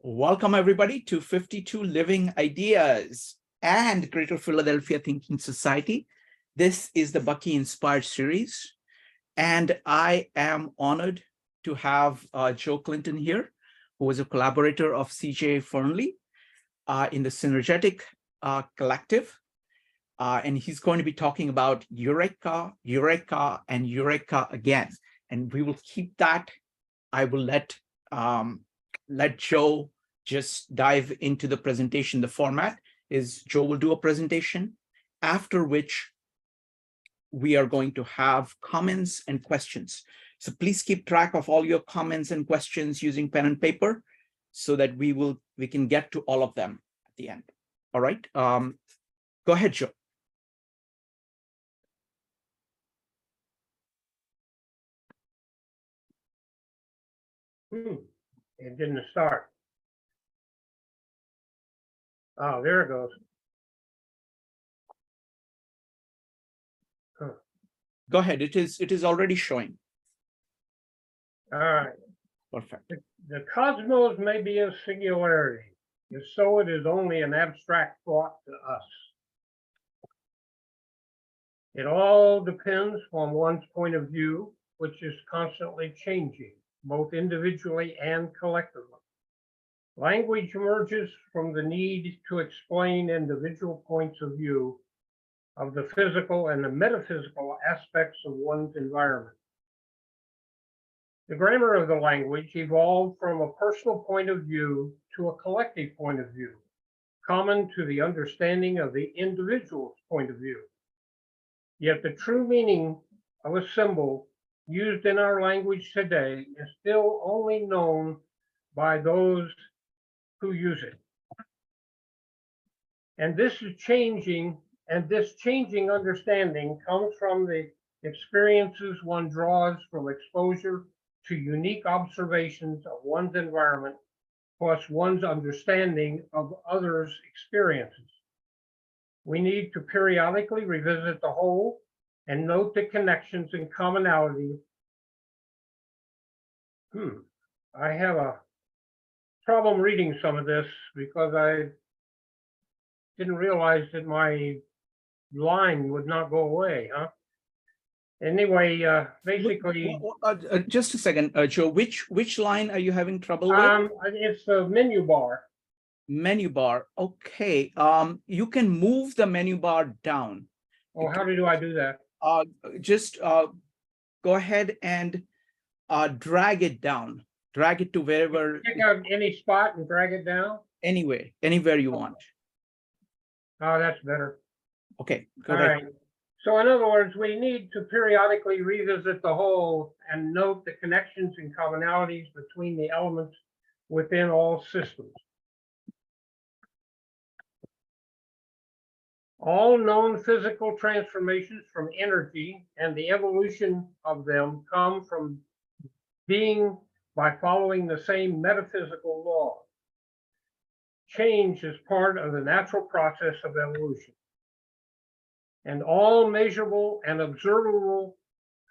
Welcome, everybody, to 52 Living Ideas and Greater Philadelphia Thinking Society. This is the Bucky Inspired series, and I am honored to have Joe Clinton here, who is a collaborator of C.J. Fernley in the Synergetic Collective. And he's going to be talking about Eureka, Eureka, and Eureka again. And we will keep that. I will let Joe just dive into the presentation. The format is Joe will do a presentation, after which we are going to have comments and questions. So please keep track of all your comments and questions using pen and paper so that we can get to all of them at the end. All right. Go ahead, Joe. It didn't start. Oh, there it goes. Huh. Go ahead. It is already showing. All right. Perfect. The cosmos may be a singularity. If so, it is only an abstract thought to us. It all depends on one's point of view, which is constantly changing, both individually and collectively. Language emerges from the need to explain individual points of view of the physical and the metaphysical aspects of one's environment. The grammar of the language evolved from a personal point of view to a collective point of view, common to the understanding of the individual's point of view. Yet the true meaning of a symbol used in our language today is still only known by those who use it. And this is changing, and this changing understanding comes from the experiences one draws from exposure to unique observations of one's environment, plus one's understanding of others' experiences. We need to periodically revisit the whole and note the connections and commonalities. I have a problem reading some of this because I didn't realize that my line would not go away, huh? Anyway, basically, just a second, Joe. Which line are you having trouble with? It's the menu bar. Menu bar. Okay. You can move the menu bar down. Oh, how do I do that? Just go ahead and drag it down. Drag it to wherever. Pick out any spot and drag it down? Anywhere you want. Oh, that's better. Okay. All right. So in other words, we need to periodically revisit the whole and note the connections and commonalities between the elements within all systems. All known physical transformations from energy and the evolution of them come from being by following the same metaphysical law. Change is part of the natural process of evolution. And all measurable and observable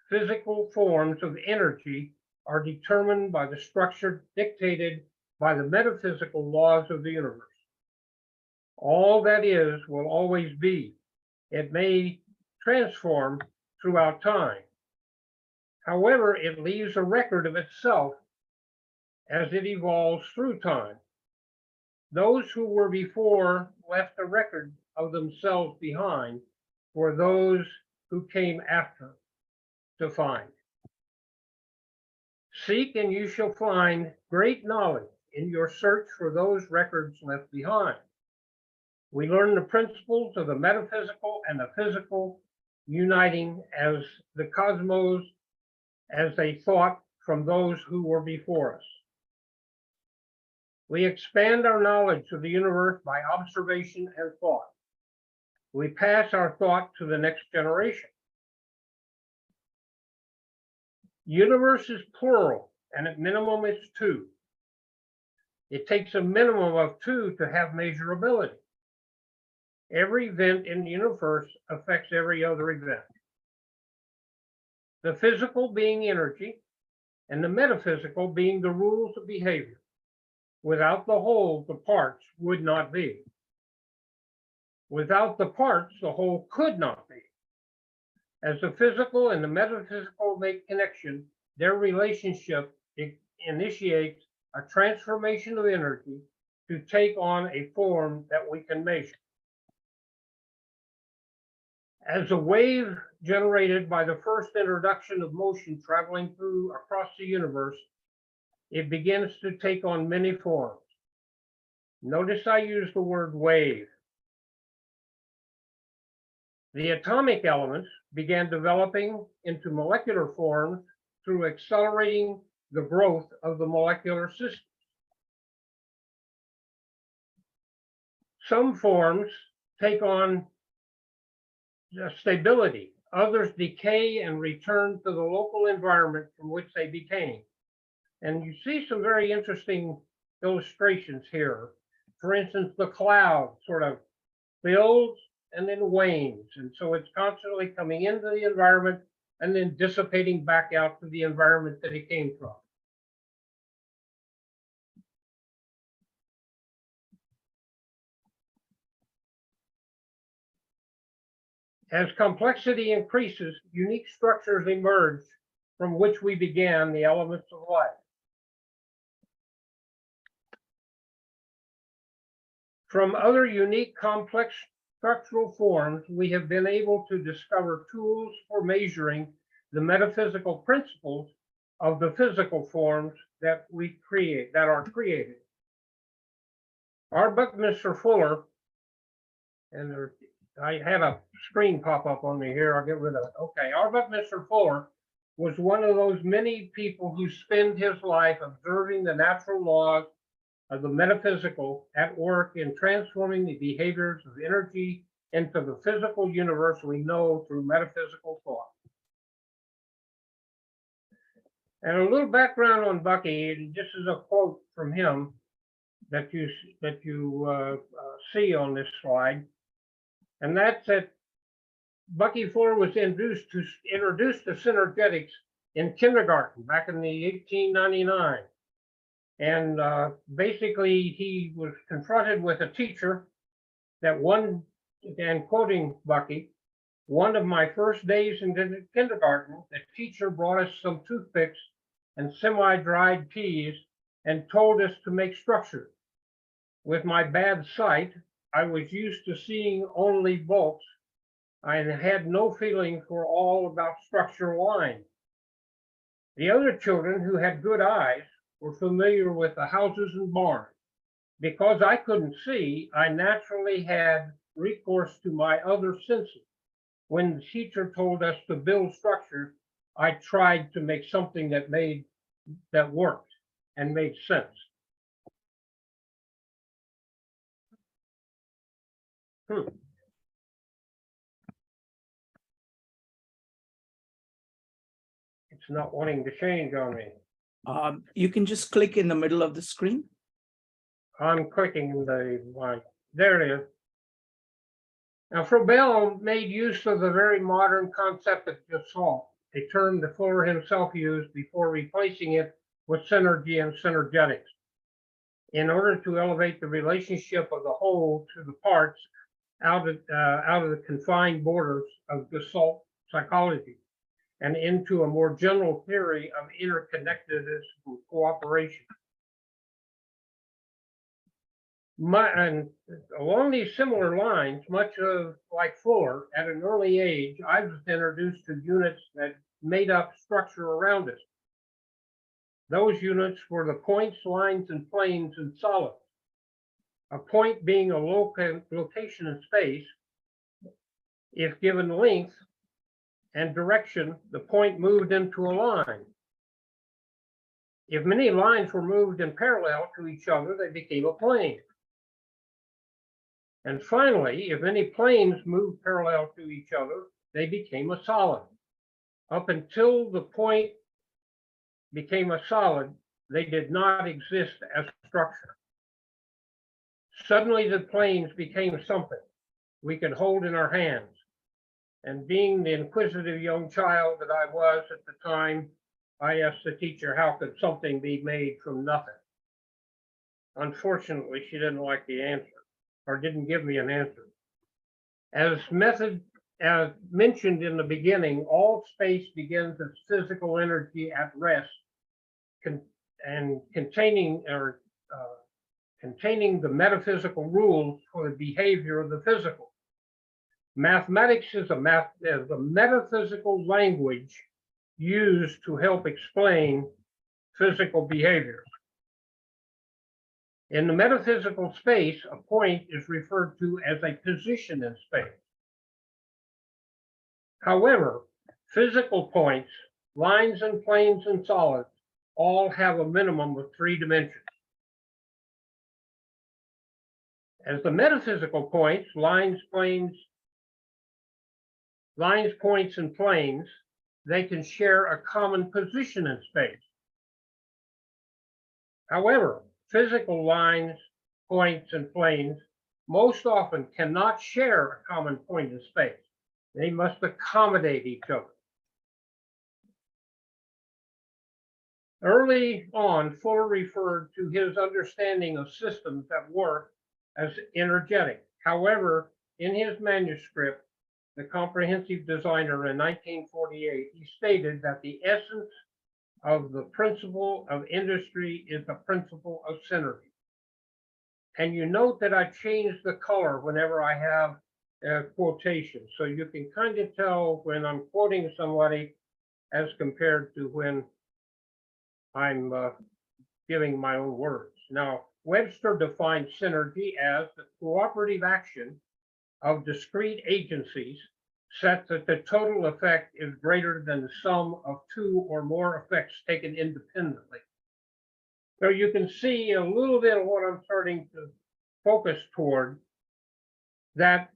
physical forms of energy are determined by the structure dictated by the metaphysical laws of the universe. All that is will always be. It may transform throughout time. However, it leaves a record of itself as it evolves through time. Those who were before left a record of themselves behind for those who came after to find. Seek and you shall find great knowledge in your search for those records left behind. We learn the principles of the metaphysical and the physical uniting as the cosmos as they thought from those who were before us. We expand our knowledge of the universe by observation and thought. We pass our thought to the next generation. Universe is plural, and at minimum it's two. It takes a minimum of two to have measurability. Every event in the universe affects every other event. The physical being energy, and the metaphysical being the rules of behavior. Without the whole, the parts would not be. Without the parts, the whole could not be. As the physical and the metaphysical make connection, their relationship initiates a transformation of energy to take on a form that we can measure. As a wave generated by the first introduction of motion traveling through across the universe, it begins to take on many forms. Notice I use the word wave. The atomic elements began developing into molecular forms through accelerating the growth of the molecular system. Some forms take on stability, others decay and return to the local environment from which they became. And you see some very interesting illustrations here. For instance, the cloud sort of builds and then wanes. And so it's constantly coming into the environment and then dissipating back out to the environment that it came from. As complexity increases, unique structures emerge from which we began the elements of life. From other unique complex structural forms, we have been able to discover tools for measuring the metaphysical principles of the physical forms that we create, that are created. Our Buckminster Fuller, and I had a screen pop up on me here, I'll get rid of it. Okay, our Buckminster Fuller was one of those many people who spend his life observing the natural laws of the metaphysical at work in transforming the behaviors of energy into the physical universe we know through metaphysical thought. And a little background on Bucky, and this is a quote from him that you see on this slide, and that's that Bucky Fuller was introduced to Synergetics in kindergarten back in the 1899. And basically, he was confronted with a teacher that and quoting Bucky, one of my first days in kindergarten, the teacher brought us some toothpicks and semi-dried peas and told us to make structures. With my bad sight, I was used to seeing only bolts. I had no feeling for all about structural lines. The other children who had good eyes were familiar with the houses and barns. Because I couldn't see, I naturally had recourse to my other senses. When the teacher told us to build structures, I tried to make something that worked and made sense. It's not wanting to change on me. You can just click in the middle of the screen. I'm clicking the line. There it is. Now, Froebel made use of the very modern concept of gestalt, a term that Fuller himself used before replacing it with synergy and synergetics, in order to elevate the relationship of the whole to the parts out of the confined borders of gestalt psychology and into a more general theory of interconnectedness and cooperation. And along these similar lines, much like Fuller, at an early age, I was introduced to units that made up structure around us. Those units were the points, lines, and planes in solids. A point being a location in space. If given length and direction, the point moved into a line. If many lines were moved in parallel to each other, they became a plane. And finally, if any planes moved parallel to each other, they became a solid. Up until the point became a solid, they did not exist as a structure. Suddenly the planes became something we could hold in our hands. And being the inquisitive young child that I was at the time, I asked the teacher, how could something be made from nothing? Unfortunately, she didn't like the answer, or didn't give me an answer. As mentioned in the beginning, all space begins as physical energy at rest, and containing the metaphysical rules for the behavior of the physical. Mathematics is a metaphysical language used to help explain physical behavior. In the metaphysical space, a point is referred to as a position in space. However, physical points, lines and planes and solids, all have a minimum of 3 dimensions. As the metaphysical points, lines, points, and planes, they can share a common position in space. However, physical lines, points, and planes most often cannot share a common point in space. They must accommodate each other. Early on, Fuller referred to his understanding of systems at work as energetic. However, in his manuscript, The Comprehensive Designer in 1948, he stated that the essence of the principle of industry is the principle of synergy. And you note that I change the color whenever I have a quotation, so you can kind of tell when I'm quoting somebody as compared to when I'm giving my own words. Now, Webster defined synergy as the cooperative action of discrete agencies such that the total effect is greater than the sum of 2 or more effects taken independently. So you can see a little bit of what I'm starting to focus toward, that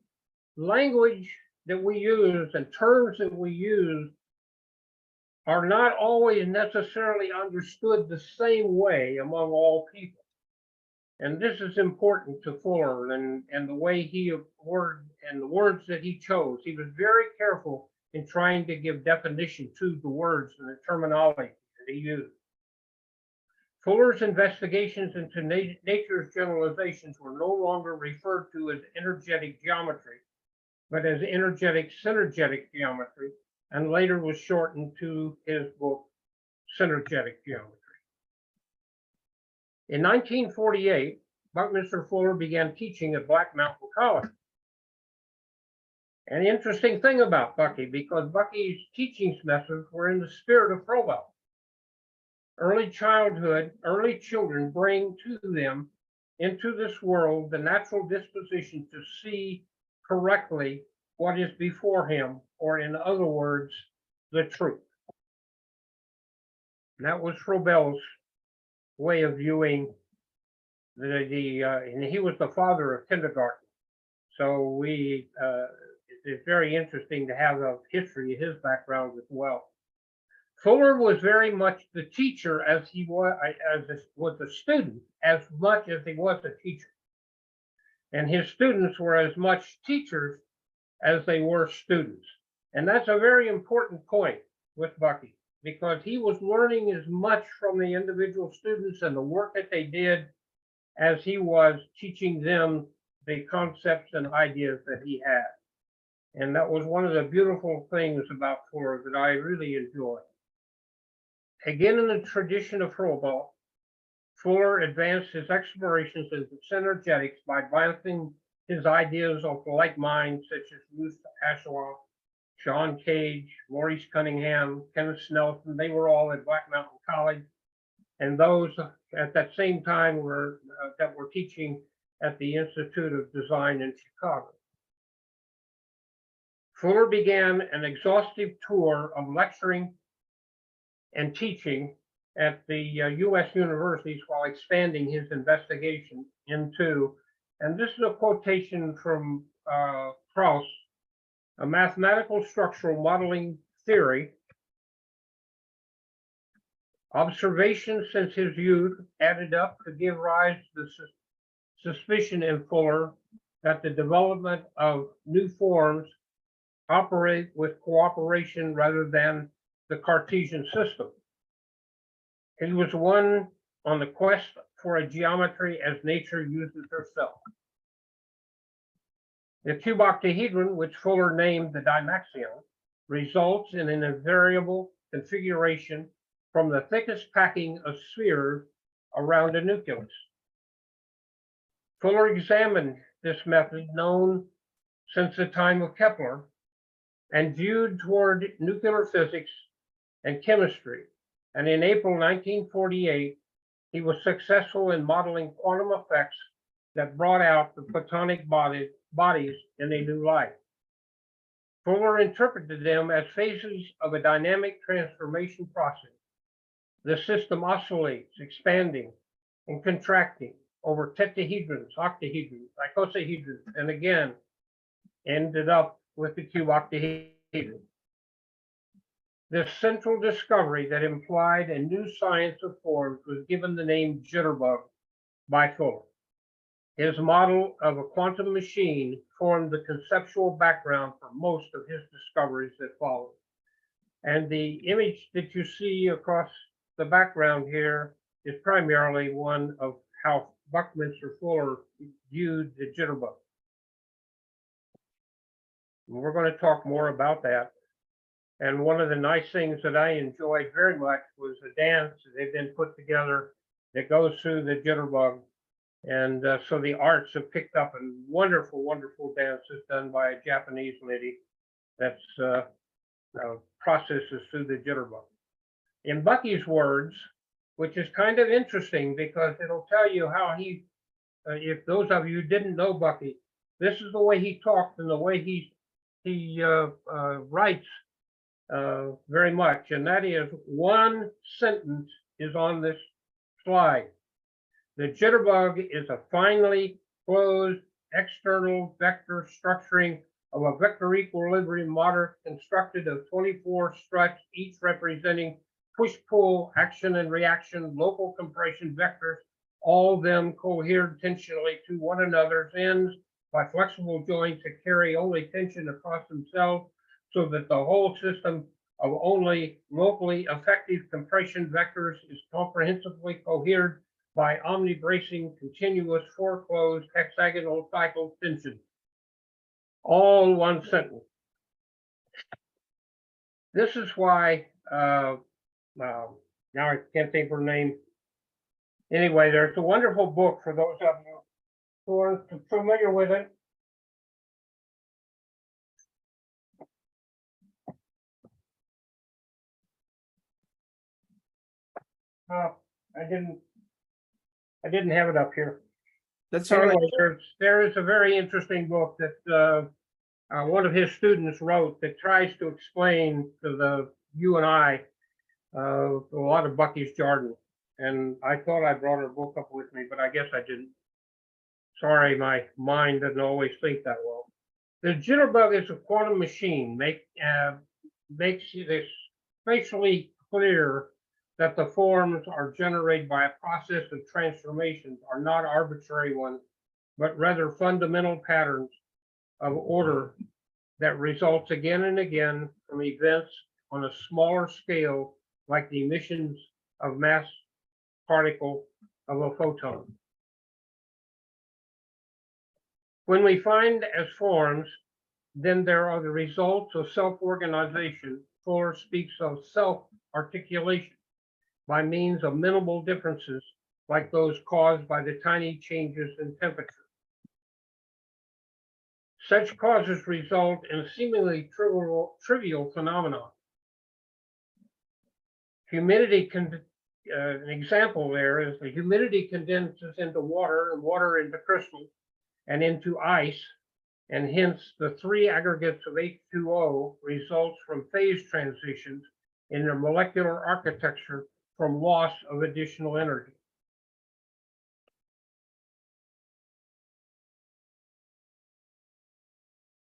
language that we use and terms that we use are not always necessarily understood the same way among all people. And this is important to Fuller and the way he worded and the words that he chose. He was very careful in trying to give definition to the words and the terminology that he used. Fuller's investigations into nature's generalizations were no longer referred to as energetic geometry, but as energetic synergetic geometry, and later was shortened to his book, Synergetic Geometry. In 1948, Buckminster Fuller began teaching at Black Mountain College. An interesting thing about Bucky, because Bucky's teaching methods were in the spirit of Froebel. Early children bring to them into this world the natural disposition to see correctly what is before him, or in other words, the truth. And that was Froebel's way of viewing and he was the father of kindergarten. So it's very interesting to have a history of his background as well. Fuller was very much the teacher as he was a student as much as he was a teacher. And his students were as much teachers as they were students. And that's a very important point with Bucky, because he was learning as much from the individual students and the work that they did as he was teaching them the concepts and ideas that he had. And that was one of the beautiful things about Fuller that I really enjoyed. Again, in the tradition of Froebel, Fuller advanced his explorations into synergetics by bouncing his ideas off like minds such as Ruth Asheloff, Sean Cage, Maurice Cunningham, Kenneth Snelson. They were all at Black Mountain College, and those at that same time that were teaching at the Institute of Design in Chicago. Fuller began an exhaustive tour of lecturing and teaching at the U.S. universities while expanding his investigation into, and this is a quotation from Krauss, a mathematical structural modeling theory. Observations since his youth added up to give rise to the suspicion in Fuller that the development of new forms operate with cooperation rather than the Cartesian system. He was one on the quest for a geometry as nature uses herself. The cube octahedron, which Fuller named the Dymaxion, results in an invariable configuration from the thickest packing of spheres around a nucleus. Fuller examined this method, known since the time of Kepler, and viewed toward nuclear physics and chemistry. And in April 1948, he was successful in modeling quantum effects that brought out the platonic bodies in a new light. Fuller interpreted them as phases of a dynamic transformation process. The system oscillates, expanding and contracting over tetrahedrons, octahedrons, icosahedrons, and again ended up with the cube octahedron. This central discovery that implied a new science of forms was given the name Jitterbug by Fuller. His model of a quantum machine formed the conceptual background for most of his discoveries that followed. And the image that you see across the background here is primarily one of how Buckminster Fuller viewed the Jitterbug. We're going to talk more about that. And one of the nice things that I enjoyed very much was the dance that they've been put together that goes through the Jitterbug. And so the arts have picked up a wonderful, wonderful dance that's done by a Japanese lady that's processes through the Jitterbug. In Bucky's words, which is kind of interesting because it'll tell you how he, if those of you didn't know Bucky, this is the way he talks and the way he writes very much. And that is, one sentence is on this slide. The Jitterbug is a finely closed external vector structuring of a vector equilibrium model constructed of 24 struts, each representing push-pull, action and reaction, local compression vectors, all of them cohered tensionally to one another's ends by flexible joints that carry only tension across themselves, so that the whole system of only locally effective compression vectors is comprehensively cohered by omnibracing continuous foreclosed hexagonal cycle tension. All one sentence. This is why, now I can't think of her name. Anyway, there's a wonderful book for those of you who are familiar with it. I didn't have it up here. That's all right. Anyway, there is a very interesting book that one of his students wrote that tries to explain to you and I a lot of Bucky's jargon. And I thought I brought her book up with me, but I guess I didn't. Sorry, my mind doesn't always think that well. The Jitterbug is a quantum machine. Makes it spatially clear that the forms are generated by a process of transformations, are not arbitrary ones, but rather fundamental patterns of order that results again and again from events on a smaller scale, like the emissions of mass particle of a photon. When we find as forms, then there are the results of self-organization. Fuller speaks of self-articulation by means of minimal differences like those caused by the tiny changes in temperature. Such causes result in a seemingly trivial phenomenon. Humidity an example there is the humidity condenses into water and water into crystal and into ice, and hence the three aggregates of H2O results from phase transitions in their molecular architecture from loss of additional energy.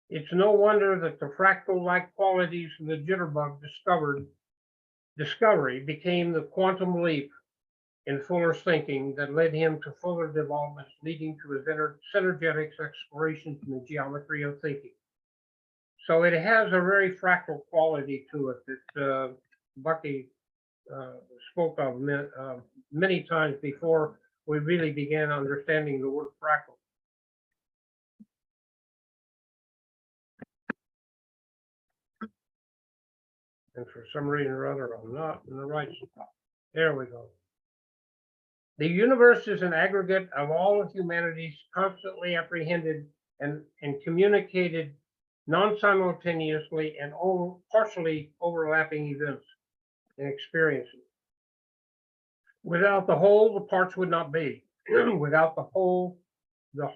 It's no wonder that the fractal-like qualities of the Jitterbug discovery became the quantum leap in Fuller's thinking that led him to further developments leading to his synergetics explorations in the geometry of thinking. So it has a very fractal quality to it that Bucky spoke of many times before we really began understanding the word fractal. And for some reason or other, I'm not in the right spot. There we go. The universe is an aggregate of all of humanity's constantly apprehended and communicated non-simultaneously and partially overlapping events and experiences. Without the whole, the parts would not be. Without the whole, the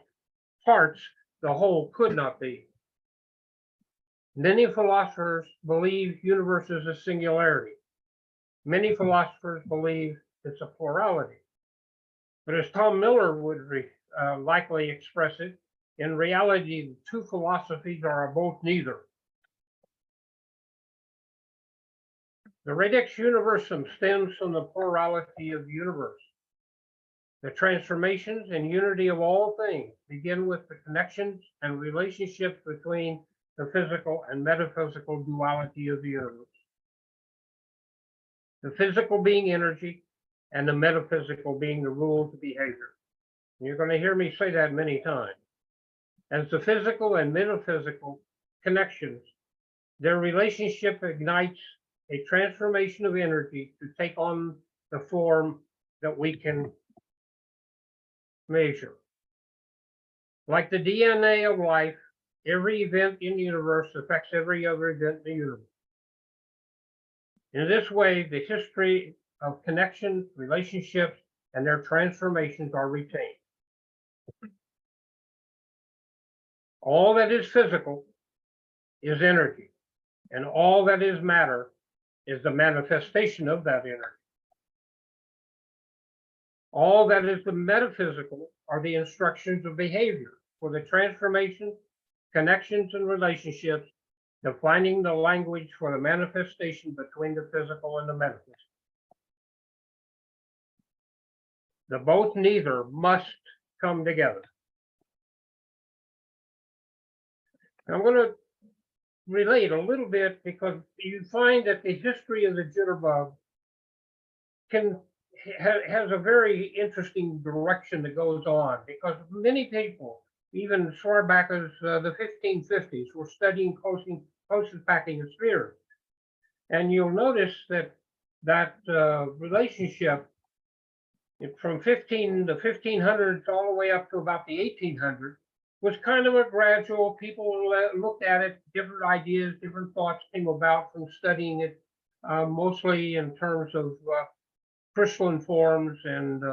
parts, the whole could not be. Many philosophers believe universe is a singularity. Many philosophers believe it's a plurality. But as Tom Miller would likely express it, in reality, the two philosophies are both neither. The radix universum stems from the plurality of the universe. The transformations and unity of all things begin with the connections and relationships between the physical and metaphysical duality of the universe. The physical being energy and the metaphysical being the rules of behavior. And you're going to hear me say that many times. As the physical and metaphysical connections, their relationship ignites a transformation of energy to take on the form that we can measure. Like the DNA of life, every event in the universe affects every other event in the universe. In this way, the history of connections, relationships, and their transformations are retained. All that is physical is energy, and all that is matter is the manifestation of that energy. All that is the metaphysical are the instructions of behavior for the transformation, connections, and relationships, defining the language for the manifestation between the physical and the metaphysical. The both neither must come together. I'm going to relate a little bit because you find that the history of the jitterbug has a very interesting direction that goes on, because many people, even as far back as the 1550s, were studying closest packing of spheres. And you'll notice that relationship from the 1500s all the way up to about the 1800s was kind of a gradual, people looked at it, different ideas, different thoughts came about from studying it, mostly in terms of crystalline forms and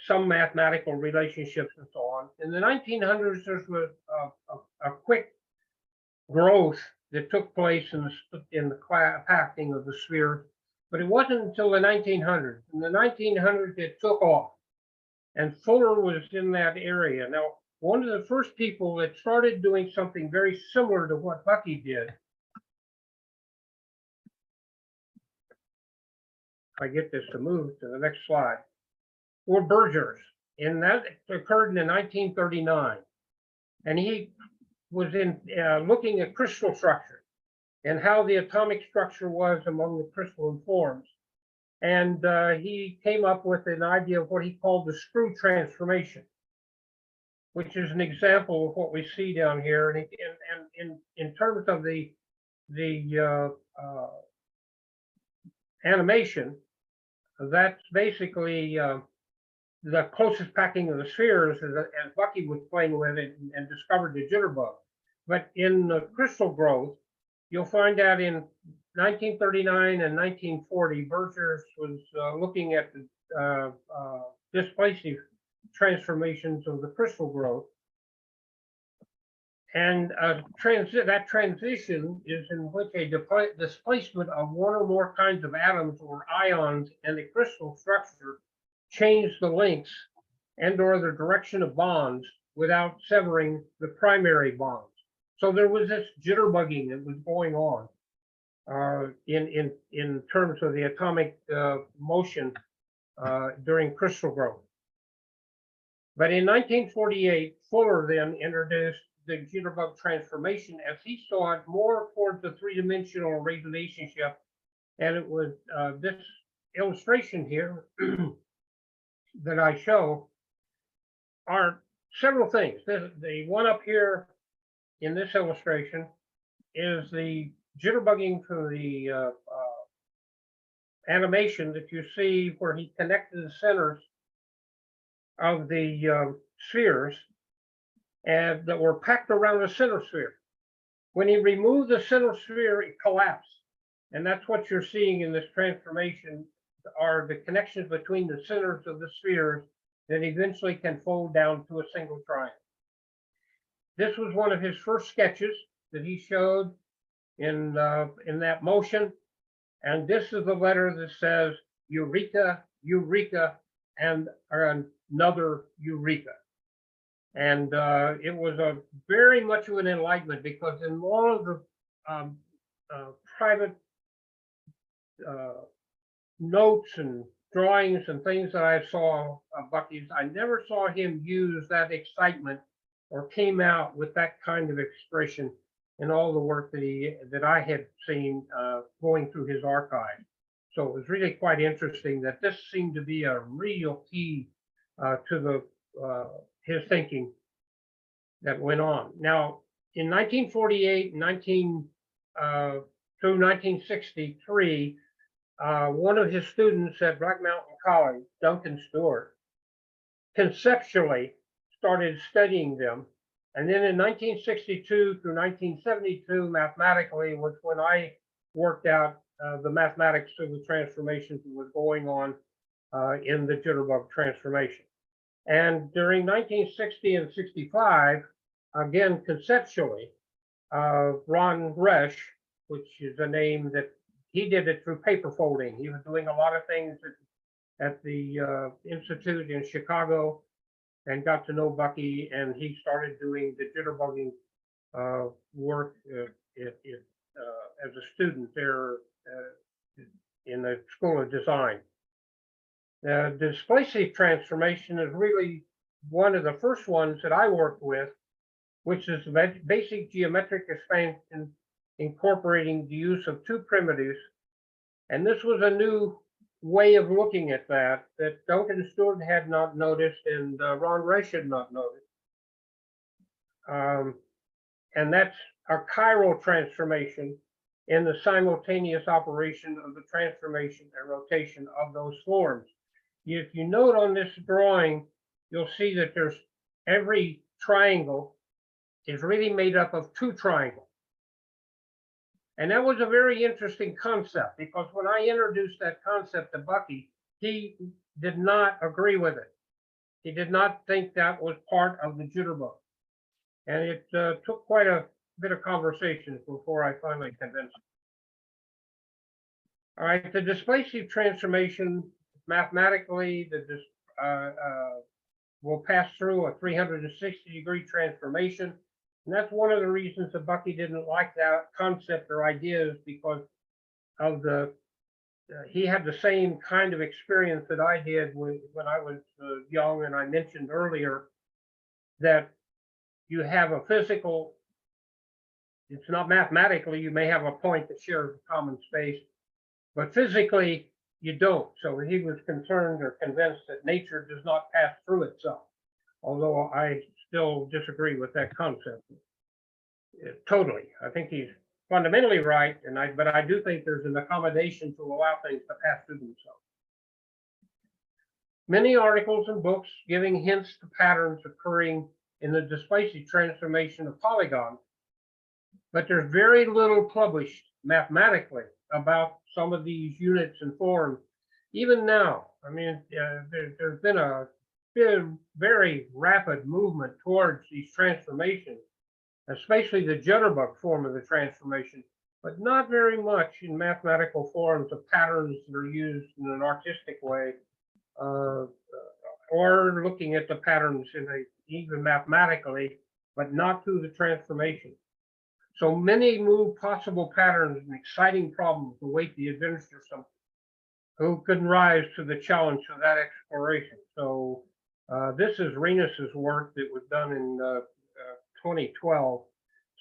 some mathematical relationships and so on. In the 1900s, there was a quick growth that took place in the packing of the sphere, but it wasn't until the 1900s. In the 1900s, it took off. And Fuller was in that area. Now, one of the first people that started doing something very similar to what Bucky did, if I get this to move to the next slide, were Bergers. And that occurred in 1939. And he was looking at crystal structure and how the atomic structure was among the crystalline forms. And he came up with an idea of what he called the screw transformation, which is an example of what we see down here. And in terms of the animation, that's basically the closest packing of the spheres, as Bucky was playing with it and discovered the jitterbug. But in the crystal growth, you'll find that in 1939 and 1940, Bergers was looking at the displacement transformations of the crystal growth. And that transition is in which a displacement of one or more kinds of atoms or ions in the crystal structure change the links and or the direction of bonds without severing the primary bonds. So there was this jitterbugging that was going on in terms of the atomic motion during crystal growth. But in 1948, Fuller then introduced the jitterbug transformation as he saw it more towards the three-dimensional relationship, and it was this illustration here that I show are several things. The one up here in this illustration is the jitterbugging for the animation that you see where he connected the centers of the spheres and that were packed around the center sphere. When he removed the center sphere, it collapsed. And that's what you're seeing in this transformation are the connections between the centers of the spheres that eventually can fold down to a single triangle. This was one of his first sketches that he showed in that motion. And this is the letter that says Eureka, Eureka, and another Eureka. And it was a very much of an enlightenment because in all of the private notes and drawings and things that I saw of Bucky's, I never saw him use that excitement or came out with that kind of expression in all the work that I had seen going through his archive. So it was really quite interesting that this seemed to be a real key to his thinking that went on. Now, in 1948, through 1963, one of his students at Black Mountain College, Duncan Stewart, conceptually started studying them. And then in 1962 through 1972, mathematically was when I worked out the mathematics of the transformations that was going on in the Jitterbug transformation. And during 1960 and 65, again, conceptually, Ron Resch, which is a name that he did it through paper folding. He was doing a lot of things at the Institute in Chicago and got to know Bucky, and he started doing the jitterbugging work as a student there in the School of Design. The displacive transformation is really one of the first ones that I worked with, which is basic geometric expansion incorporating the use of two primitives. And this was a new way of looking at that Duncan Stewart had not noticed and Ron Resch had not noticed. And that's a chiral transformation in the simultaneous operation of the transformation and rotation of those forms. If you note on this drawing, you'll see that there's every triangle is really made up of two triangles. And that was a very interesting concept because when I introduced that concept to Bucky, he did not agree with it. He did not think that was part of the jitterbug. And it took quite a bit of conversation before I finally convinced him. All right, the displacive transformation, mathematically, will pass through a 360-degree transformation. And that's one of the reasons that Bucky didn't like that concept or ideas because of he had the same kind of experience that I did when I was young. And I mentioned earlier that you have a physical, it's not mathematically, you may have a point that shares a common space, but physically you don't. So he was concerned or convinced that nature does not pass through itself, although I still disagree with that concept. Totally. I think he's fundamentally right, but I do think there's an accommodation to allow things to pass through themselves. Many articles and books giving hints to patterns occurring in the displacive transformation of polygons, but there's very little published mathematically about some of these units and forms. Even now, I mean, there's been a very rapid movement towards these transformations, especially the Jitterbug form of the transformation, but not very much in mathematical forms of patterns that are used in an artistic way, or looking at the patterns even mathematically, but not through the transformation. So many new possible patterns and exciting problems await the adventuresome who can rise to the challenge of that exploration. So this is Renus's work that was done in 2012.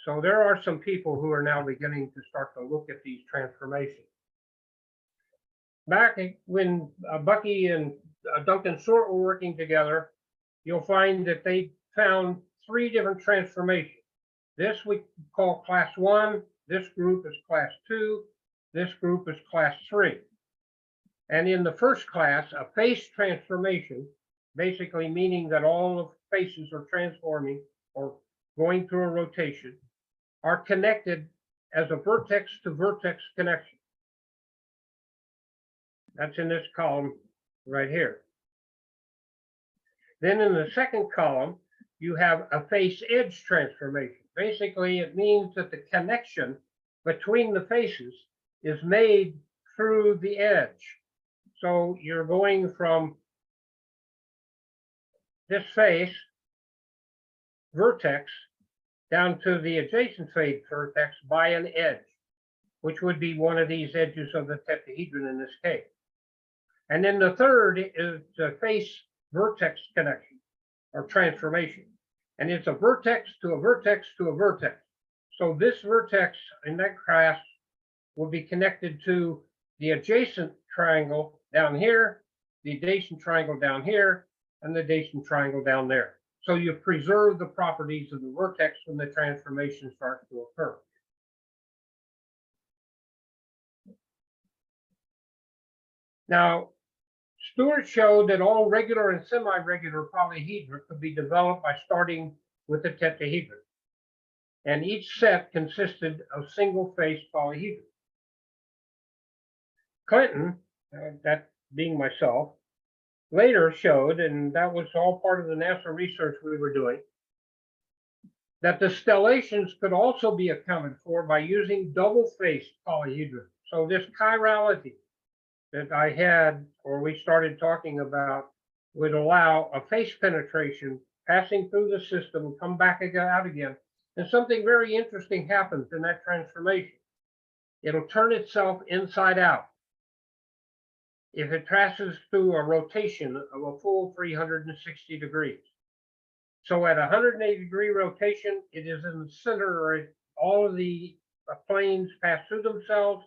So there are some people who are now beginning to start to look at these transformations. back when Bucky and Duncan Sort were working together, you'll find that they found 3 different transformations. This we call class 1, this group is class 2, this group is class 3. And in the first class, a face transformation, basically meaning that all of faces are transforming or going through a rotation, are connected as a vertex to vertex connection. That's in this column right here. Then in the second column, you have a face edge transformation. Basically, it means that the connection between the faces is made through the edge. So you're going from this face vertex down to the adjacent face vertex by an edge, which would be one of these edges of the tetrahedron in this case. And then the third is the face vertex connection or transformation. And it's a vertex to a vertex to a vertex. So this vertex in that class will be connected to the adjacent triangle down here, the adjacent triangle down here, and the adjacent triangle down there. So you preserve the properties of the vertex when the transformation starts to occur. Now, Stewart showed that all regular and semi-regular polyhedra could be developed by starting with a tetrahedron. And each set consisted of single-faced polyhedra. Clinton, that being myself, later showed, and that was all part of the NASA research we were doing, that the stellations could also be accounted for by using double-faced polyhedra. So this chirality that I had, or we started talking about, would allow a face penetration passing through the system and come back out again. And something very interesting happens in that transformation. It'll turn itself inside out if it passes through a rotation of a full 360 degrees. So at 180-degree rotation, it is in the center where all of the planes pass through themselves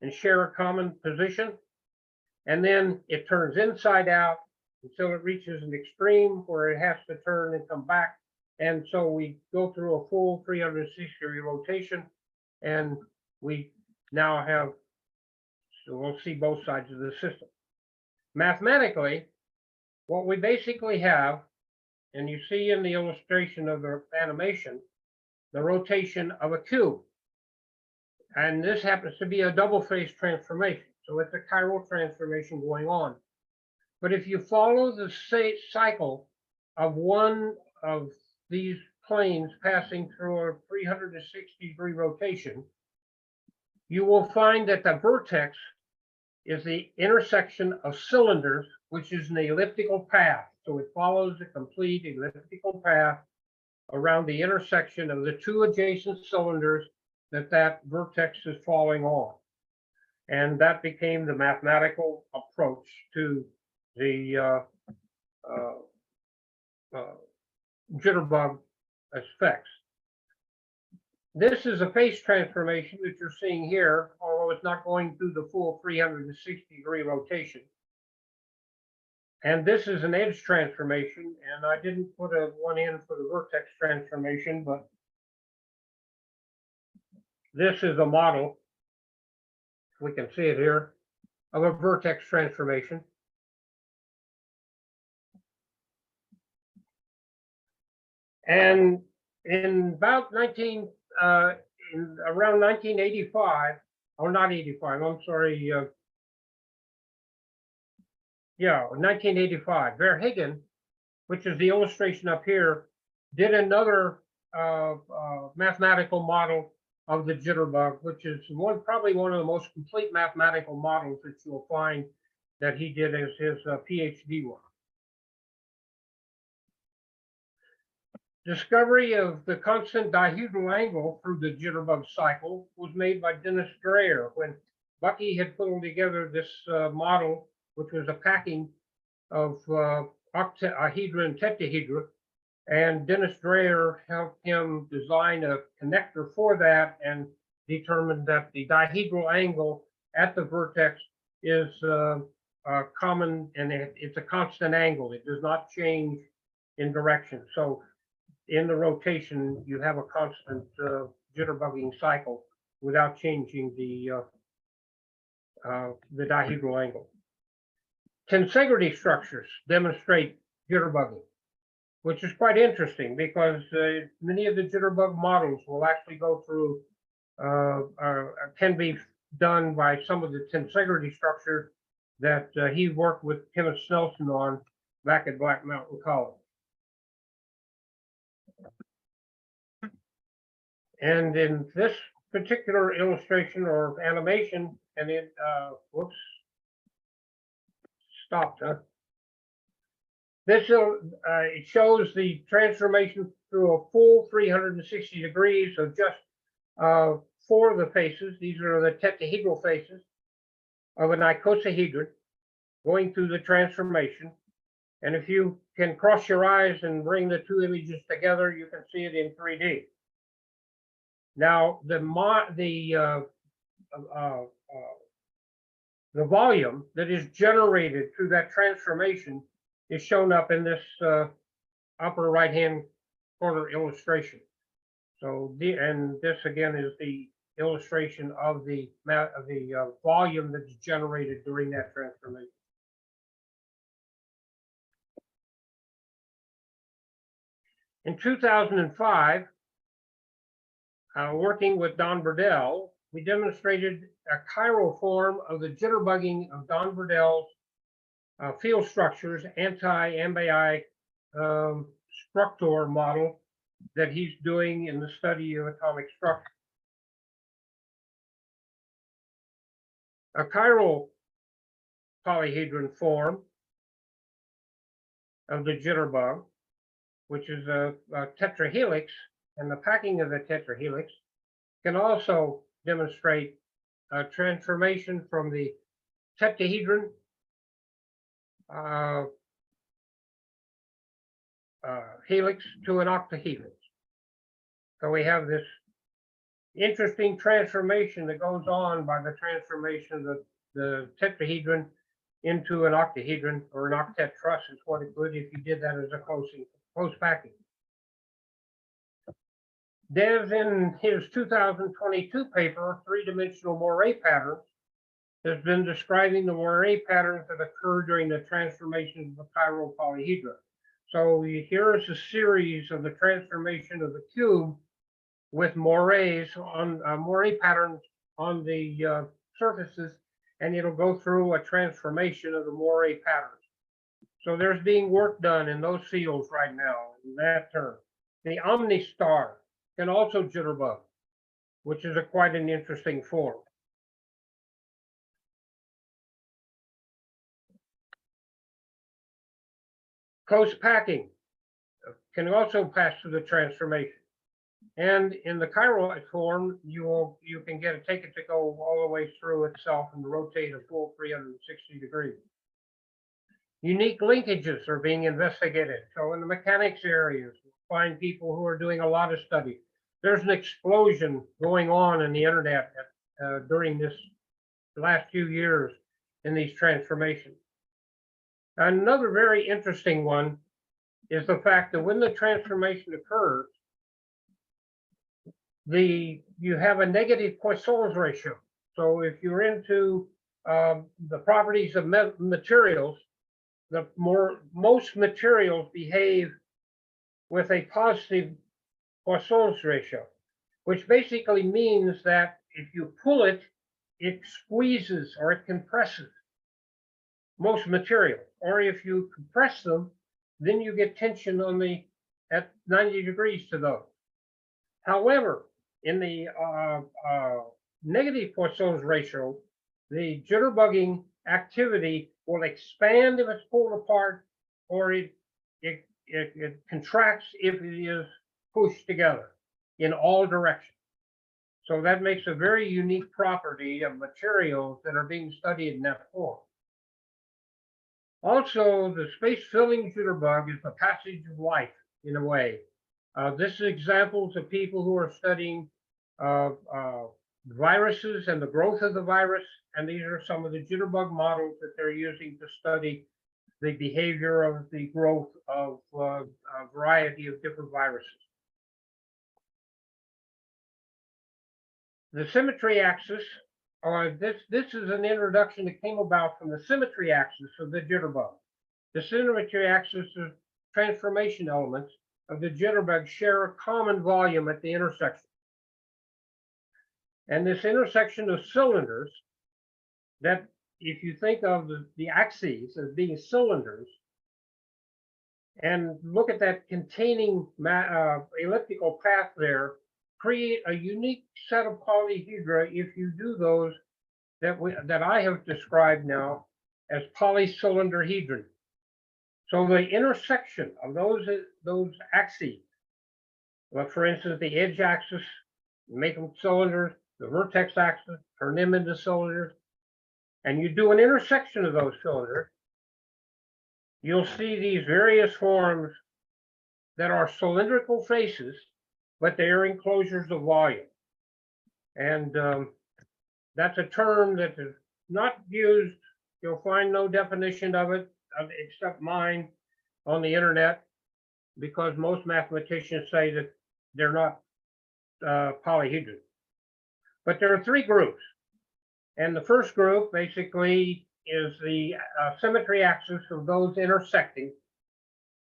and share a common position. And then it turns inside out until it reaches an extreme where it has to turn and come back. And so we go through a full 360-degree rotation, and we now have, so we'll see both sides of the system. Mathematically, what we basically have, and you see in the illustration of the animation, the rotation of a cube. And this happens to be a double-phase transformation. So it's a chiral transformation going on. But if you follow the cycle of one of these planes passing through a 360-degree rotation, you will find that the vertex is the intersection of cylinders, which is an elliptical path. So it follows a complete elliptical path around the intersection of the 2 adjacent cylinders that vertex is falling on. And that became the mathematical approach to the Jitterbug effects. This is a face transformation that you're seeing here, although it's not going through the full 360-degree rotation. And this is an edge transformation, and I didn't put one in for the vertex transformation, but this is a model, we can see it here, of a vertex transformation. And in about around 1985, or not 85, I'm sorry, 1985, Verhagen, which is the illustration up here, did another mathematical model of the Jitterbug, which is probably one of the most complete mathematical models that you'll find that he did as his PhD work. Discovery of the constant dihedral angle through the Jitterbug cycle was made by Dennis Dreyer when Bucky had put together this model, which was a packing of octahedra and tetrahedra. And Dennis Dreyer helped him design a connector for that and determined that the dihedral angle at the vertex is common, and it's a constant angle. It does not change in direction. So in the rotation, you have a constant jitterbugging cycle without changing the dihedral angle. Tensegrity structures demonstrate jitterbugging, which is quite interesting because many of the jitterbug models will actually go through, can be done by some of the tensegrity structures that he worked with Kenneth Snelson on back at Black Mountain College. And in this particular illustration or animation, and it, whoops, stopped, huh? This it shows the transformation through a full 360 degrees of just 4 of the faces. These are the tetrahedral faces of an icosahedron going through the transformation. And if you can cross your eyes and bring the 2 images together, you can see it in 3D. Now, the volume that is generated through that transformation is shown up in this upper right-hand corner illustration. So, and this again is the illustration of the volume that's generated during that transformation. In 2005, working with Don Burdell, we demonstrated a chiral form of the jitterbugging of Don Burdell's field structures, anti-ambi structure model that he's doing in the study of atomic structure. A chiral polyhedron form of the jitterbug, which is a tetrahelix, and the packing of the tetrahelix can also demonstrate a transformation from the tetrahedron helix to an octahelix. So we have this interesting transformation that goes on by the transformation of the tetrahedron into an octahedron, or an octet truss is what it would if you did that as a close packing. Dev, in his 2022 paper, Three-Dimensional Moire Patterns, has been describing the Moire patterns that occur during the transformation of the chiral polyhedra. So here is a series of the transformation of the cube with moires on Moire patterns on the surfaces, and it'll go through a transformation of the Moire patterns. So there's being work done in those fields right now in that term. The omnistar can also jitterbug, which is quite an interesting form. Close packing can also pass through the transformation. And in the chiral form, you can take it to go all the way through itself and rotate a full 360 degrees. Unique linkages are being investigated. So in the mechanics areas, we'll find people who are doing a lot of study. There's an explosion going on in the internet during this last few years in these transformations. Another very interesting one is the fact that when the transformation occurs, you have a negative Poisson's ratio. So if you're into the properties of materials, most materials behave with a positive Poisson's ratio, which basically means that if you pull it, it squeezes or it compresses most materials. Or if you compress them, then you get tension on at 90 degrees to those. However, in the negative Poisson's ratio, the jitterbugging activity will expand if it's pulled apart, or it contracts if it is pushed together in all directions. So that makes a very unique property of materials that are being studied in that form. Also, the space-filling jitterbug is the passage of light in a way. This is examples of people who are studying viruses and the growth of the virus. And these are some of the Jitterbug models that they're using to study the behavior of the growth of a variety of different viruses. The symmetry axis, this is an introduction that came about from the symmetry axis of the Jitterbug. The symmetry axis of transformation elements of the Jitterbug share a common volume at the intersection. And this intersection of cylinders, that if you think of the axes as being cylinders, and look at that containing elliptical path there, create a unique set of polyhedra if you do those that I have described now as polycylinderhedron. So the intersection of those axes, like for instance, the edge axis, make them cylinders, the vertex axis, turn them into cylinders, and you do an intersection of those cylinders, you'll see these various forms that are cylindrical faces, but they are enclosures of volume. And that's a term that is not used. You'll find no definition of it except mine on the internet, because most mathematicians say that they're not polyhedron. But there are three groups. And the first group basically is the symmetry axis of those intersecting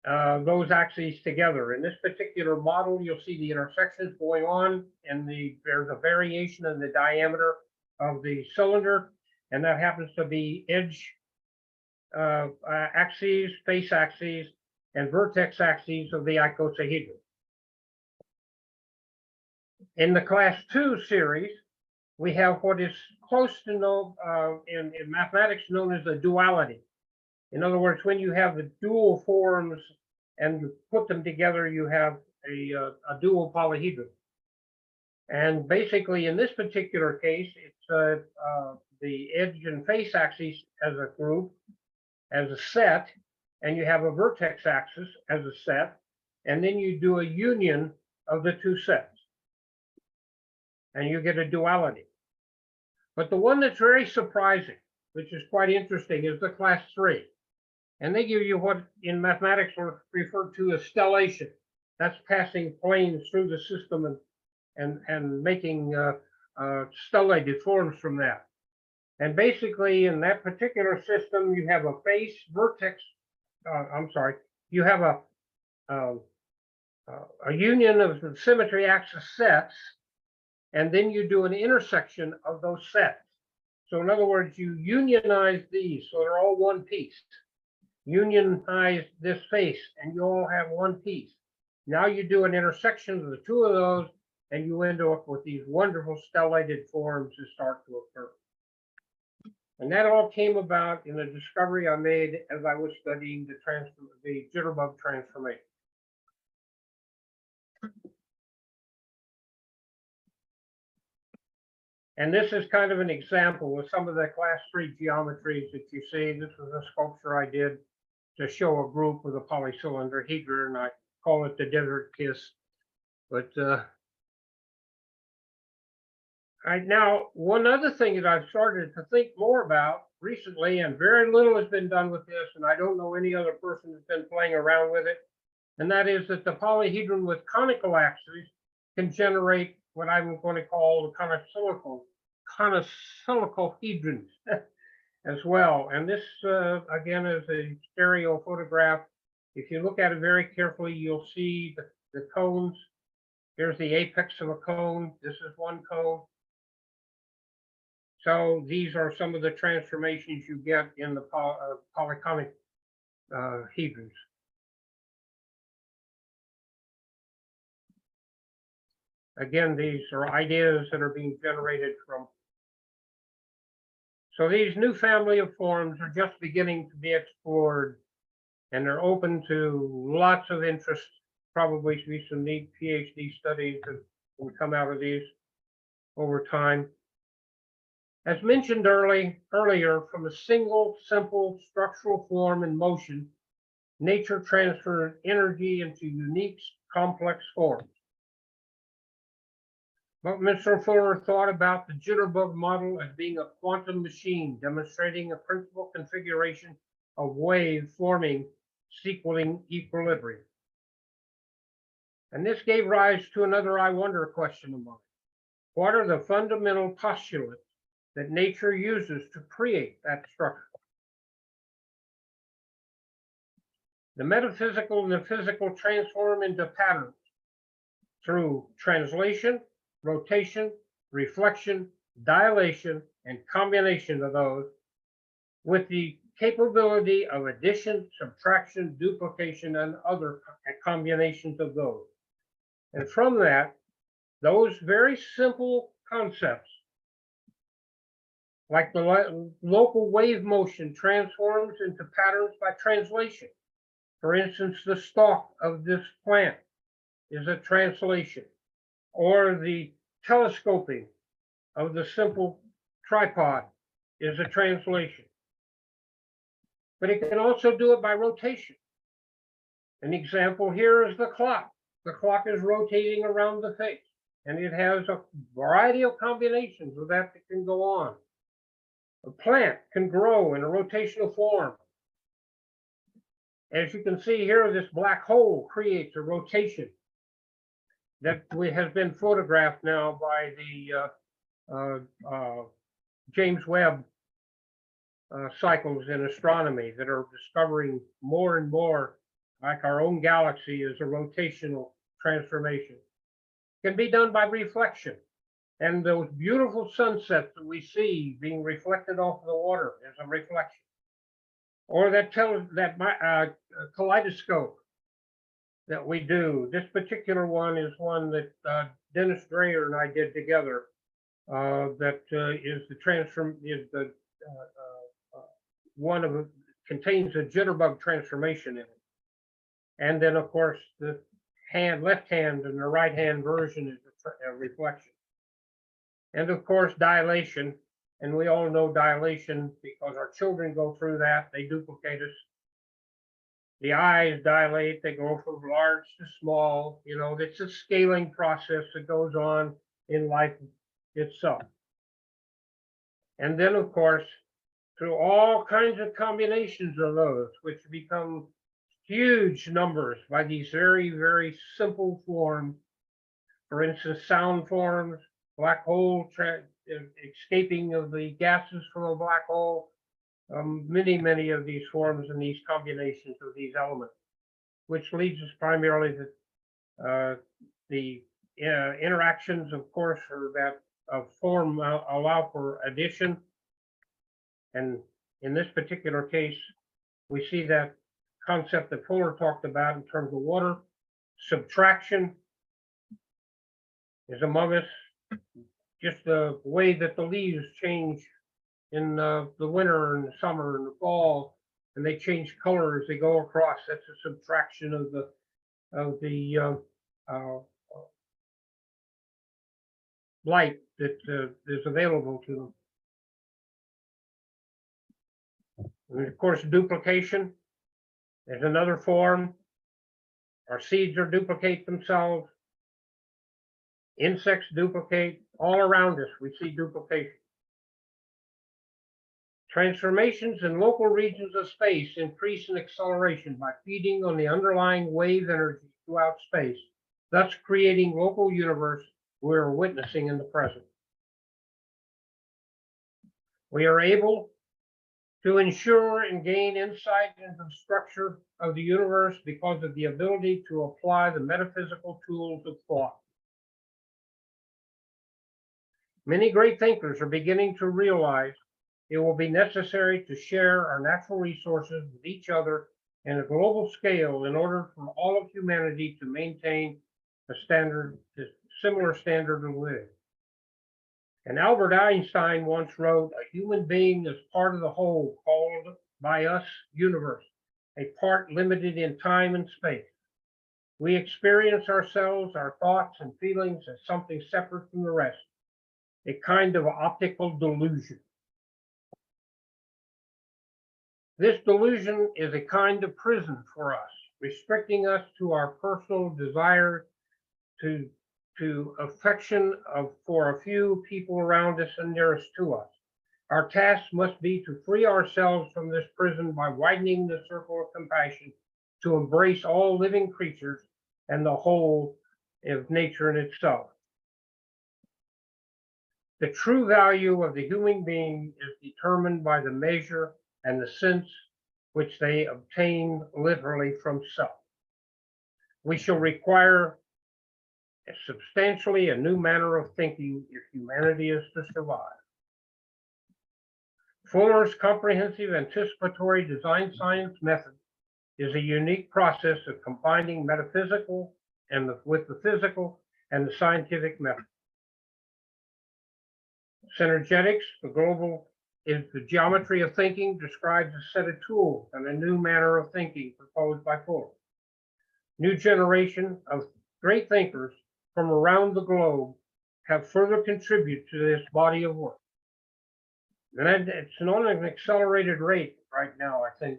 those axes together. In this particular model, you'll see the intersections going on, and there's a variation in the diameter of the cylinder, and that happens to be edge axes, face axes, and vertex axes of the icosahedron. In the class 2 series, we have what is close to know in mathematics known as a duality. In other words, when you have the dual forms and you put them together, you have a dual polyhedron. And basically, in this particular case, it's the edge and face axes as a group, as a set, and you have a vertex axis as a set, and then you do a union of the two sets, and you get a duality. But the one that's very surprising, which is quite interesting, is the class 3. And they give you what in mathematics are referred to as stellation. That's passing planes through the system and making stellated forms from that. And basically, in that particular system, you have a face, vertex. You have a union of the symmetry axis sets, and then you do an intersection of those sets. So in other words, you unionize these, so they're all one piece. Unionize this face, and you all have one piece. Now you do an intersection of the two of those, and you end up with these wonderful stellated forms that start to occur. And that all came about in a discovery I made as I was studying the Jitterbug transformation. And this is kind of an example of some of the class 3 geometries that you see. This was a sculpture I did to show a group with a polycylinderhedron, and I call it the desert kiss. But now, one other thing that I've started to think more about recently, and very little has been done with this, and I don't know any other person that's been playing around with it, and that is that the polyhedron with conical axes can generate what I'm going to call the conical hedrons as well. And this, again, is a stereo photograph. If you look at it very carefully, you'll see the cones. Here's the apex of a cone. This is one cone. So these are some of the transformations you get in the polyconic hedrons. Again, these are ideas that are being generated from. So these new family of forms are just beginning to be explored, and they're open to lots of interest. Probably be some neat PhD studies that will come out of these over time. As mentioned earlier, from a single simple structural form in motion, nature transferred energy into unique complex forms. Buckminster Fullers thought about the Jitterbug model as being a quantum machine, demonstrating a principal configuration of wave forming sequencing equilibrium. And this gave rise to another I wonder question of mine. What are the fundamental postulates that nature uses to create that structure? The metaphysical and the physical transform into patterns through translation, rotation, reflection, dilation, and combination of those with the capability of addition, subtraction, duplication, and other combinations of those. And from that, those very simple concepts, like the local wave motion transforms into patterns by translation. For instance, the stalk of this plant is a translation, or the telescoping of the simple tripod is a translation. But it can also do it by rotation. An example here is the clock. The clock is rotating around the face, and it has a variety of combinations of that can go on. A plant can grow in a rotational form. As you can see here, this black hole creates a rotation that has been photographed now by the James Webb cycles in astronomy that are discovering more and more, like our own galaxy is a rotational transformation. It can be done by reflection. And those beautiful sunsets that we see being reflected off the water is a reflection. Or that kaleidoscope that we do. This particular one is one that Dennis Dreyer and I did together. That is the one of contains a jitterbug transformation in it. And then of course the left hand and the right hand version is a reflection. And of course dilation. And we all know dilation because our children go through that. They duplicate us. The eyes dilate. They go from large to small. You know, it's a scaling process that goes on in life itself. And then, of course, through all kinds of combinations of those, which become huge numbers by these very, very simple forms. For instance, sound forms, black hole escaping of the gases from a black hole, many of these forms and these combinations of these elements, which leads us primarily to the interactions, of course, or that form allow for addition. And in this particular case, we see that concept that Fuller talked about in terms of water. Subtraction is among us. Just the way that the leaves change in the winter and the summer and the fall, and they change color as they go across. That's a subtraction of the light that is available to them. And of course, duplication is another form. Our seeds duplicate themselves. Insects duplicate. All around us, we see duplication. Transformations in local regions of space increase in acceleration by feeding on the underlying wave energy throughout space, thus creating local universe we're witnessing in the present. We are able to ensure and gain insight into the structure of the universe because of the ability to apply the metaphysical tools of thought. Many great thinkers are beginning to realize it will be necessary to share our natural resources with each other in a global scale in order for all of humanity to maintain a similar standard of living. And Albert Einstein once wrote, "A human being is part of the whole called by us universe, a part limited in time and space. We experience ourselves, our thoughts and feelings as something separate from the rest, a kind of optical delusion. This delusion is a kind of prison for us, restricting us to our personal desire to to affection for a few people around us and nearest to us. Our task must be to free ourselves from this prison by widening the circle of compassion to embrace all living creatures and the whole of nature in itself. The true value of the human being is determined by the measure and the sense which they obtain literally from self. We shall require substantially a new manner of thinking if humanity is to survive. Fuller's comprehensive anticipatory design science method is a unique process of combining metaphysical with the physical and the scientific method. Synergetics, is the geometry of thinking, describes a set of tools and a new manner of thinking proposed by Fuller. New generation of great thinkers from around the globe have further contributed to this body of work. And it's on an accelerated rate right now, I think.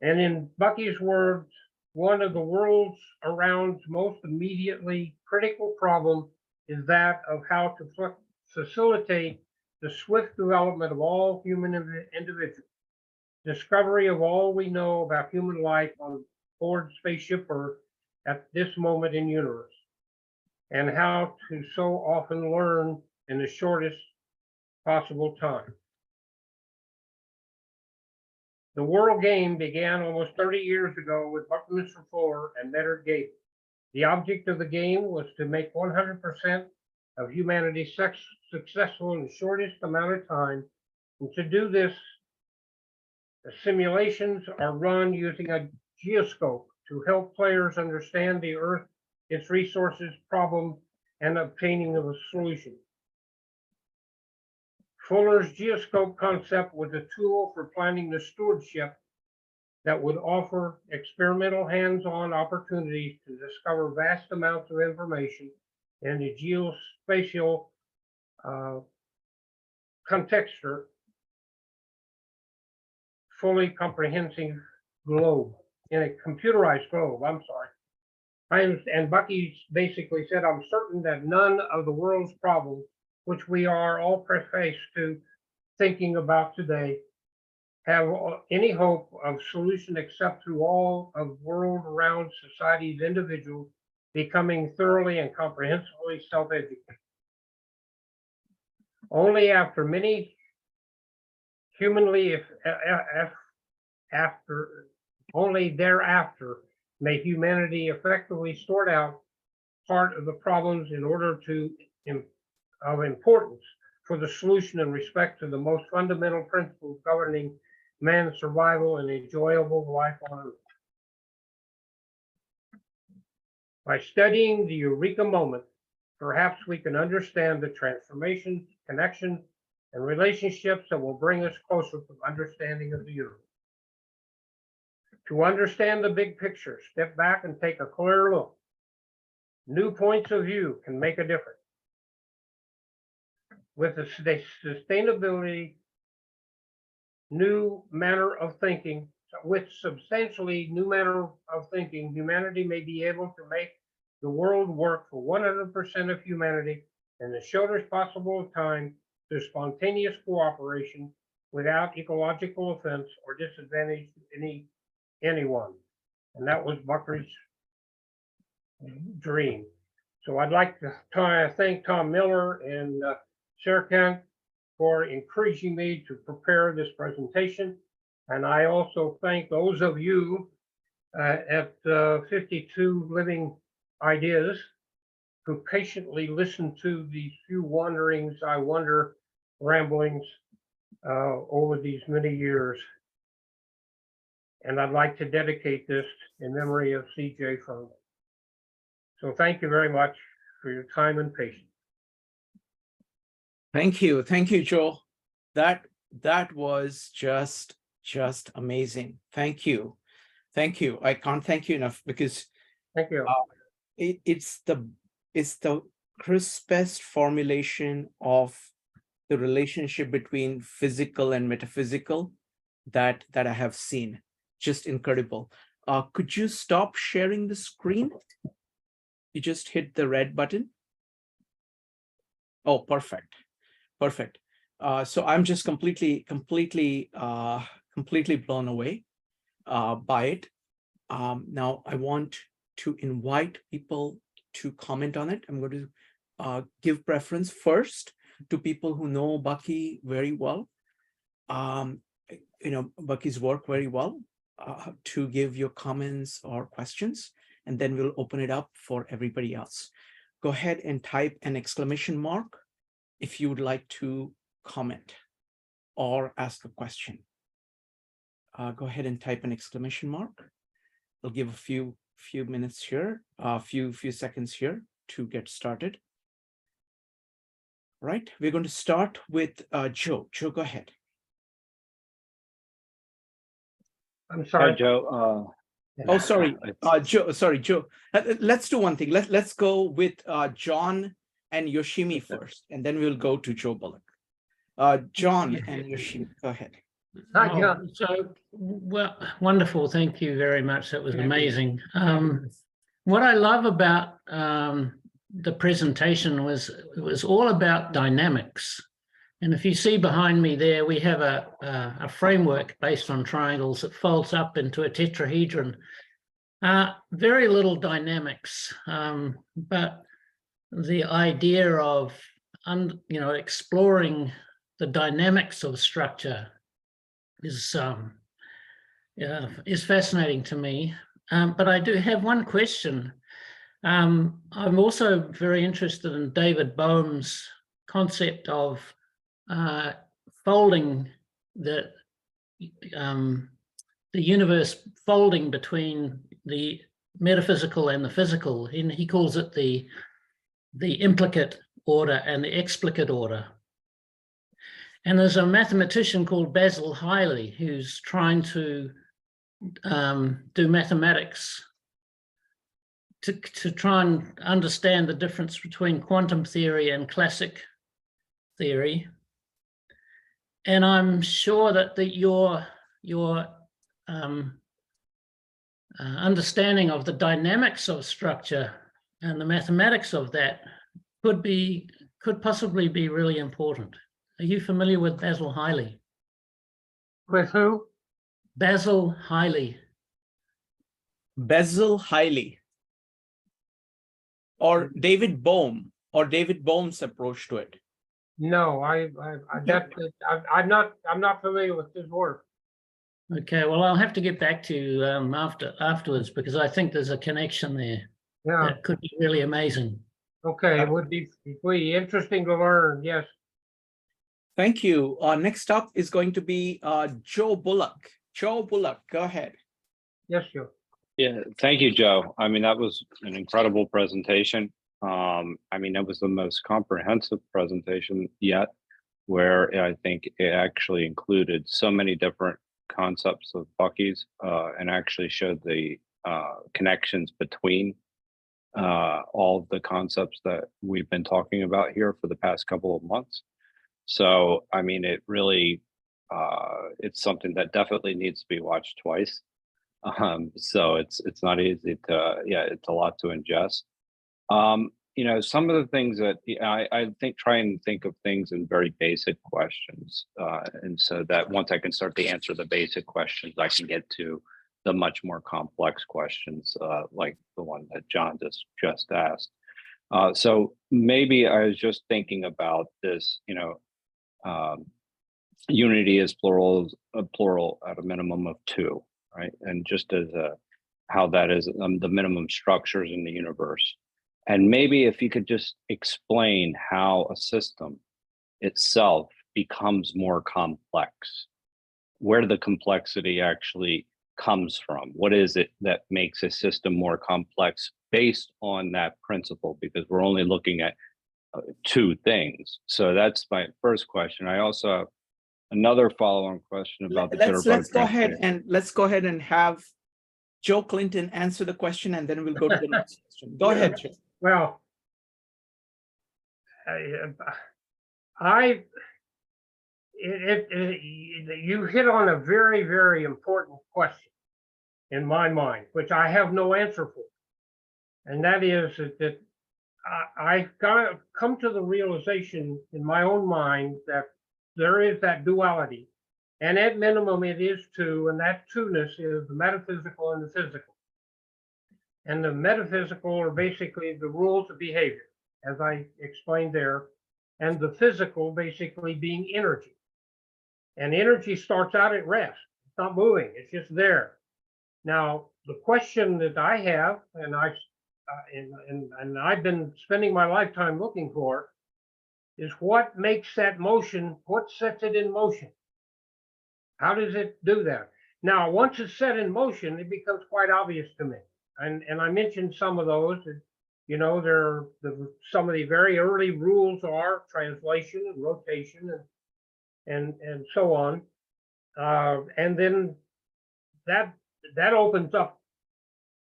And in Bucky's words, one of the world's around's most immediately critical problem is that of how to facilitate the swift development of all human individuals, discovery of all we know about human life on board spaceship Earth at this moment in universe, and how to so often learn in the shortest possible time. The world game began almost 30 years ago with Buckminster Fullers and Metaphysical Gate. The object of the game was to make 100% of humanity successful in the shortest amount of time. And to do this, the simulations are run using a geoscope to help players understand the Earth, its resources, problem, and obtaining of a solution. Fuller's geoscope concept was a tool for planning the stewardship that would offer experimental hands-on opportunities to discover vast amounts of information in the geospatial contexture, fully comprehensive globe, in a computerized globe, I'm sorry. And Bucky basically said, I'm certain that none of the world's problems, which we are all prefaced to thinking about today, have any hope of solution except through all of world around society's individuals becoming thoroughly and comprehensively self-educated. Only after many only thereafter may humanity effectively sort out part of the problems in order to of importance for the solution in respect to the most fundamental principles governing man's survival and enjoyable life on Earth. By studying the Eureka moment, perhaps we can understand the transformations, connections, and relationships that will bring us closer to understanding of the universe. To understand the big picture, step back and take a clear look. New points of view can make a difference. With the sustainability, new manner of thinking, with substantially new manner of thinking, humanity may be able to make the world work for 100% of humanity in the shortest possible time through spontaneous cooperation without ecological offense or disadvantage to anyone. And that was Bucky's dream. So I'd like to thank Tom Miller and Sarah Kent for encouraging me to prepare this presentation. And I also thank those of you at 52 Living Ideas who patiently listened to these few ramblings over these many years. And I'd like to dedicate this in memory of C.J. Furman. So thank you very much for your time and patience. Thank you, Joel. That was just amazing. Thank you. I can't thank you enough because thank you. It's the crispest formulation of the relationship between physical and metaphysical that I have seen. Just incredible. Could you stop sharing the screen? You just hit the red button. Oh, perfect. Perfect. So I'm just completely blown away by it. Now I want to invite people to comment on it. I'm going to give preference first to people who know Bucky very well, Bucky's work very well, to give your comments or questions, and then we'll open it up for everybody else. Go ahead and type an exclamation mark if you would like to comment or ask a question. Go ahead and type an exclamation mark. I'll give a few minutes here, a few seconds here to get started. Right, we're going to start with Joe. Joe, go ahead. I'm sorry, Hi, Joe. Oh, sorry, Joe. Sorry, Joe. Let's do one thing. Let's go with John and Yoshimi first, and then we'll go to Joe Bullock. John and Yoshimi, go ahead. Hi, John. Well, wonderful. Thank you very much. That was amazing. What I love about the presentation was it was all about dynamics. And if you see behind me there, we have a framework based on triangles that folds up into a tetrahedron. Very little dynamics, but the idea of exploring the dynamics of structure is fascinating to me. But I do have one question. I'm also very interested in David Bohm's concept of folding the universe, folding between the metaphysical and the physical. And he calls it the implicate order and the explicate order. And there's a mathematician called Basil Hiley who's trying to do mathematics to try and understand the difference between quantum theory and classic theory. And I'm sure that your understanding of the dynamics of structure and the mathematics of that could possibly be really important. Are you familiar with Basil Hiley? With who? Basil Hiley. Basil Hiley. Or David Bohm, or David Bohm's approach to it. No, I'm not familiar with his work. Okay, well, I'll have to get back to you afterwards, because I think there's a connection there. Yeah. That could be really amazing. Okay, it would be interesting to learn. Yes. Thank you. Next up is going to be Joe Bullock. Joe Bullock, go ahead. Yes, Joe. Yeah, thank you, Joe. I mean, that was an incredible presentation. I mean, that was the most comprehensive presentation yet, where I think it actually included so many different concepts of Bucky's and actually showed the connections between all of the concepts that we've been talking about here for the past couple of months. So, I mean, it really, it's something that definitely needs to be watched twice. So it's not easy to, it's a lot to ingest. Some of the things that I think, try and think of things in very basic questions. And so that once I can start to answer the basic questions, I can get to the much more complex questions, like the one that John just asked. So maybe I was just thinking about this, unity is plural at a minimum of two, right? And just as how that is the minimum structures in the universe. And maybe if you could just explain how a system itself becomes more complex, where the complexity actually comes from. What is it that makes a system more complex based on that principle? Because we're only looking at two things. So that's my first question. I also have another follow-on question about the Jitterbug. Let's go ahead and have Joe Clinton answer the question, and then we'll go to the next question. Go ahead, Joe. Well, you hit on a very, very important question in my mind, which I have no answer for. And that is that I've come to the realization in my own mind that there is that duality. And at minimum, it is two, and that two-ness is the metaphysical and the physical. And the metaphysical are basically the rules of behavior, as I explained there, and the physical basically being energy. And energy starts out at rest. It's not moving, it's just there. Now, the question that I have, and I've been spending my lifetime looking for, is what makes that motion, what sets it in motion? How does it do that? Now, once it's set in motion, it becomes quite obvious to me. And I mentioned some of those. You know, some of the very early rules are translation and rotation and so on. And then that opens up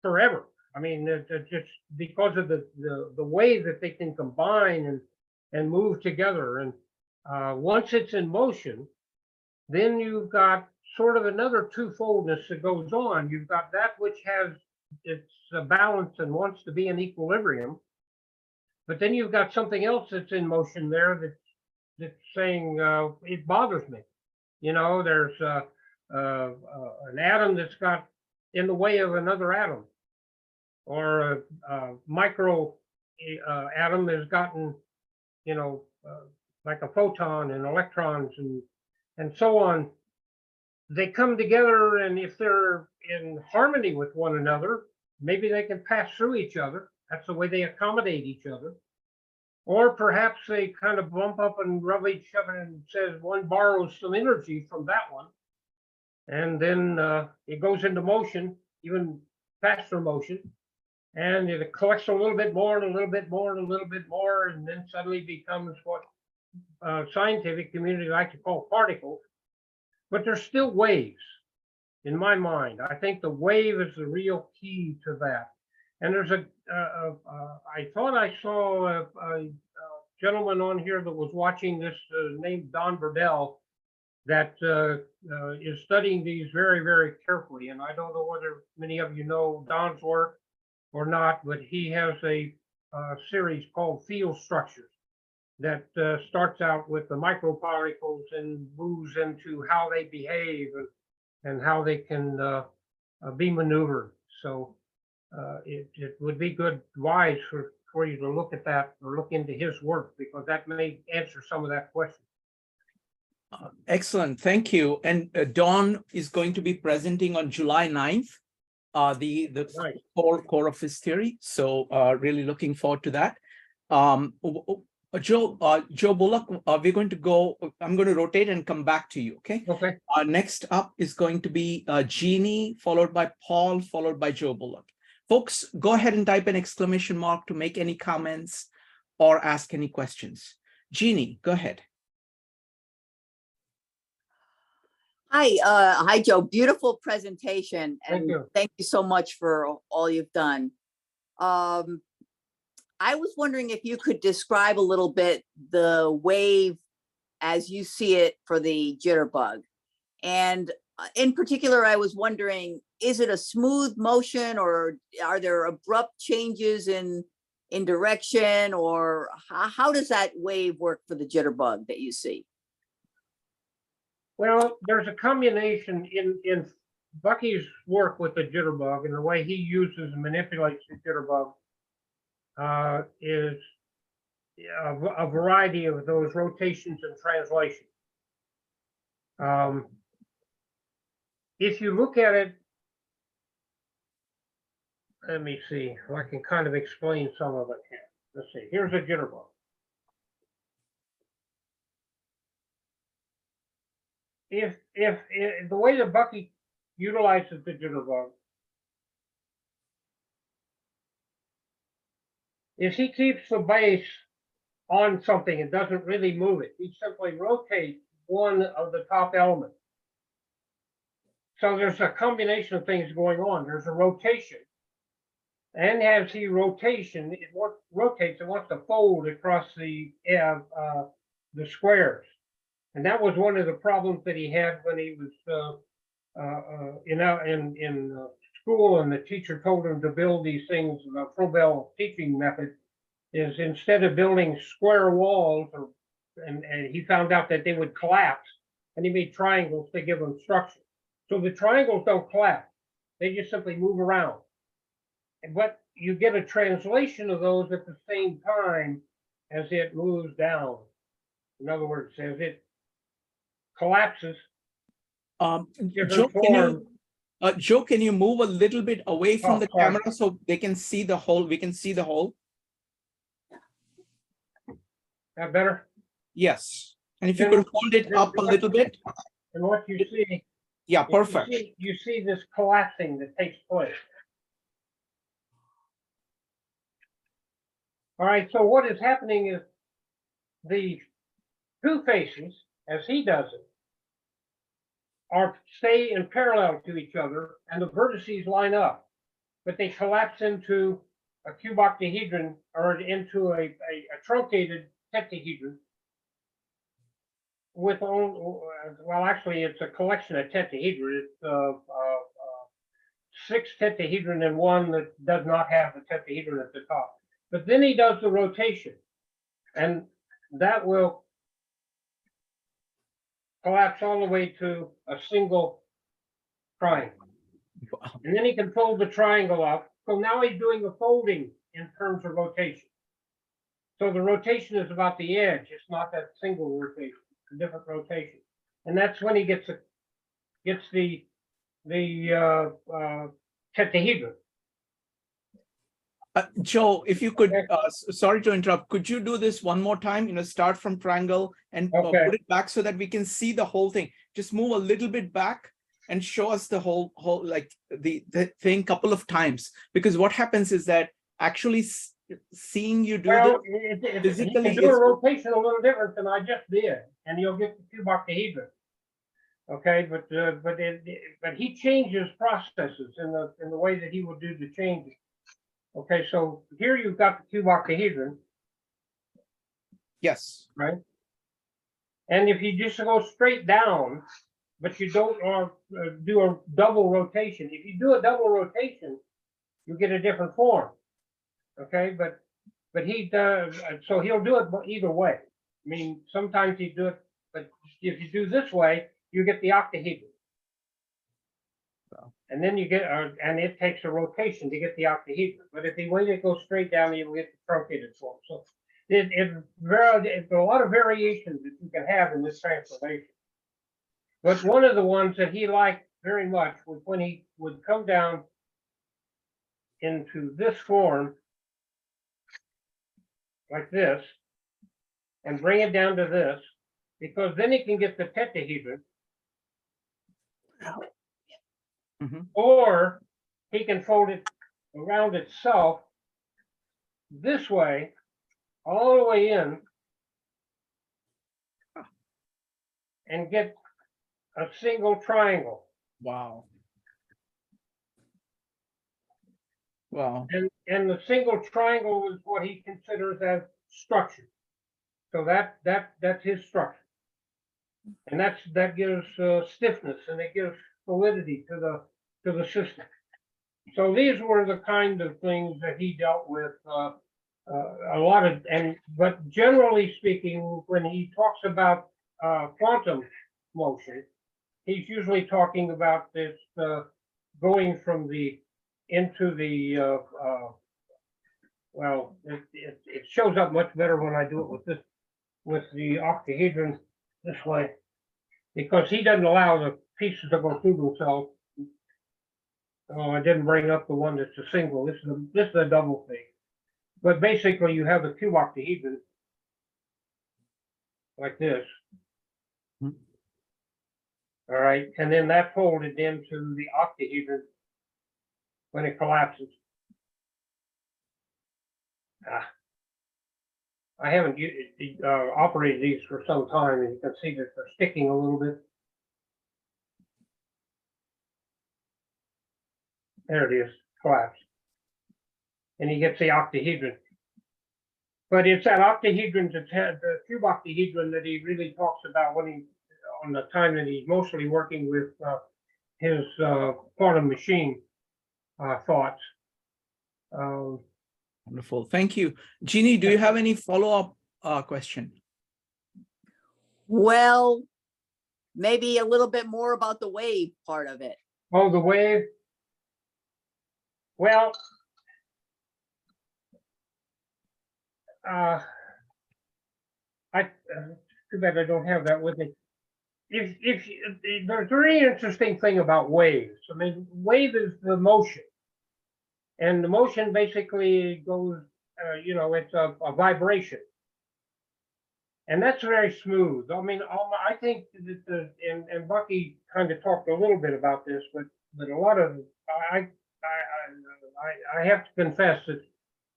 forever. I mean, it's just because of the way that they can combine and move together. And once it's in motion, then you've got sort of another twofoldness that goes on. You've got that which has its balance and wants to be in equilibrium, but then you've got something else that's in motion there that's saying it bothers me. You know, there's an atom that's got in the way of another atom, or a micro atom has gotten, you know, like a photon and electrons and so on. They come together, and if they're in harmony with one another, maybe they can pass through each other. That's the way they accommodate each other. Or perhaps they kind of bump up and rub each other and says one borrows some energy from that one. And then it goes into motion, even faster motion. And it collects a little bit more and a little bit more and a little bit more, and then suddenly becomes what scientific community like to call particles. But they're still waves in my mind. I think the wave is the real key to that. And there's I thought I saw a gentleman on here that was watching this named Don Burdell that is studying these very, very carefully. And I don't know whether many of you know Don's work or not, but he has a series called Field Structures that starts out with the microparticles and moves into how they behave and how they can be maneuvered. So it would be wise for you to look at that or look into his work, because that may answer some of that question. Excellent, thank you. And Don is going to be presenting on July 9th, the Right. core of his theory. So really looking forward to that. Joe Bullock, we're going to go, I'm going to rotate and come back to you, okay? Okay. Next up is going to be Jeannie, followed by Paul, followed by Joe Bullock. Folks, go ahead and type an exclamation mark to make any comments or ask any questions. Jeannie, go ahead. Hi, Joe. Beautiful presentation, Thank and you. thank you so much for all you've done. I was wondering if you could describe a little bit the wave as you see it for the Jitterbug. And in particular, I was wondering, is it a smooth motion, or are there abrupt changes in direction, or how does that wave work for the Jitterbug that you see? Well, there's a combination in Bucky's work with the Jitterbug, and the way he uses and manipulates the Jitterbug is a variety of those rotations and translations. If you look at it, let me see if I can kind of explain some of it here. Let's see, here's a Jitterbug. If the way that Bucky utilizes the Jitterbug is he keeps the base on something and doesn't really move it. He simply rotates one of the top elements. So there's a combination of things going on. There's a rotation. And as he rotates, it wants to fold across the squares. And that was one of the problems that he had when he was in school and the teacher told him to build these things, the Frobel teaching method is instead of building square walls, and he found out that they would collapse, and he made triangles to give them structure. So the triangles don't collapse, they just simply move around. But you get a translation of those at the same time as it moves down. In other words, as it collapses, Joe, different can forms. Joe, can you move a little bit away from Oh, the sorry. camera so they can see the hole? We can see the hole. That better? Yes. And if you Then- could hold it then up a what- little bit. And what you see, Yeah, perfect. you see this collapsing that takes place. All right, so what is happening is the two faces, as he does it, stay in parallel to each other, and the vertices line up, but they collapse into a cuboctahedron or into a truncated tetrahedron with well, actually, it's a collection of tetrahedron. It's 6 tetrahedron and one that does not have the tetrahedron at the top. But then he does the rotation, and that will collapse all the way to a single triangle. Wow. And then he can fold the triangle up. So now he's doing a folding in terms of rotation. So the rotation is about the edge. It's not that single rotation, it's a different rotation. And that's when he gets the tetrahedron. Joe, if you could, sorry to interrupt, could you do this one more time? Start from triangle and Okay. put it back so that we can see the whole thing. Just move a little bit back and show us the whole like the thing couple of times. Because what happens is that actually seeing you do Well, this he physically can do is a rotation a little different than I just did, and you'll get the cuboctahedron. Okay, but he changes processes in the way that he will do the changes. Okay, so here you've got the cuboctahedron, yes. right? And if you just go straight down, but you don't do a double rotation. If you do a double rotation, you get a different form. Okay, but he does, so he'll do it either way. I mean, sometimes he do it, but if you do this way, you get the octahedron. And then you get, and it takes a rotation to get the octahedron. But if the way it goes straight down, you will get the truncated form. So it's a lot of variations that you can have in this transformation. But one of the ones that he liked very much was when he would come down into this form, like this, and bring it down to this, because then he can get the tetrahedron. Mhm. Or he can fold it around itself this way, all the way in, and get a single triangle. Wow. Wow. And the single triangle is what he considers as structure. So that's his structure. And that gives stiffness, and it gives solidity to the system. So these were the kind of things that he dealt with a lot of, but generally speaking, when he talks about quantum motion, he's usually talking about this going from into the well, it shows up much better when I do it with the octahedron this way, because he doesn't allow the pieces to go through themselves. Oh, I didn't bring up the one that's a single. This is a double thing. But basically, you have the cuboctahedron like this. Hmm. All right, and then that folded into the octahedron when it collapses. I haven't operated these for some time, and you can see that they're sticking a little bit. There it is, collapse. And he gets the octahedron. But it's that octahedron, the cuboctahedron, that he really talks about on the time that he's mostly working with his quantum machine. thoughts. Wonderful. Thank you. Jeannie, do you have any follow-up question? Well, maybe a little bit more about the wave part of it. Oh, the wave. Well, too bad I don't have that with me. There's a very interesting thing about waves. I mean, wave is the motion, and the motion basically goes, it's a vibration, and that's very smooth. I mean, I think that and Bucky kind of talked a little bit about this, but a lot of I have to confess that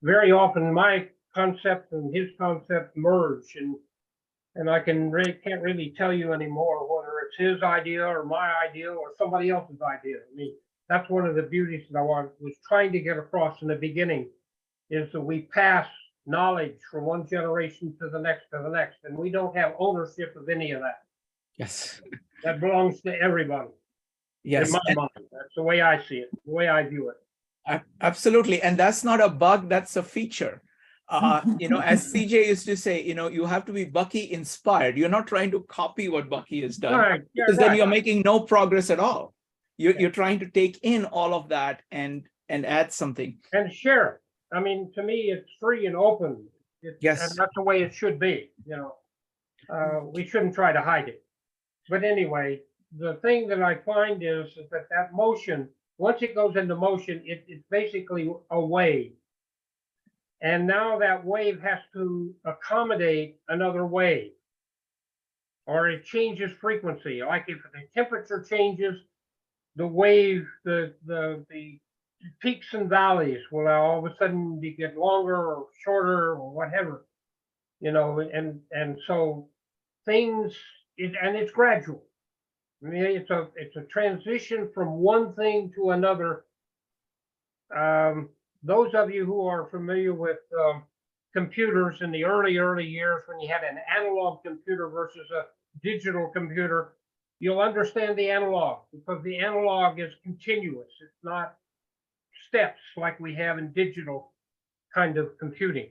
very often my concept and his concept merge, and I can't really tell you anymore whether it's his idea or my idea or somebody else's idea. I mean, that's one of the beauties that I was trying to get across in the beginning, is that we pass knowledge from one generation to the next, and we don't have ownership of any of that. Yes. That belongs to everybody. Yes. In my mind, that's the way I see it, the way I view it. Absolutely. And that's not a bug, that's a feature. As CJ used to say, you have to be Bucky inspired. You're not trying to copy what Bucky has done, Right. Yeah, because then right. you're making no progress at all. You're trying to take in all of that and add something. And share it. I mean, to me, it's free and open. Yes. And that's the way it should be. We shouldn't try to hide it. But anyway, the thing that I find is that motion, once it goes into motion, it's basically a wave. And now that wave has to accommodate another wave, or it changes frequency. Like if the temperature changes, the wave, the peaks and valleys will all of a sudden get longer or shorter or whatever, and so things, and it's gradual. I mean, it's a transition from one thing to another. Those of you who are familiar with computers in the early years, when you had an analog computer versus a digital computer, you'll understand the analog, because the analog is continuous. It's not steps like we have in digital kind of computing.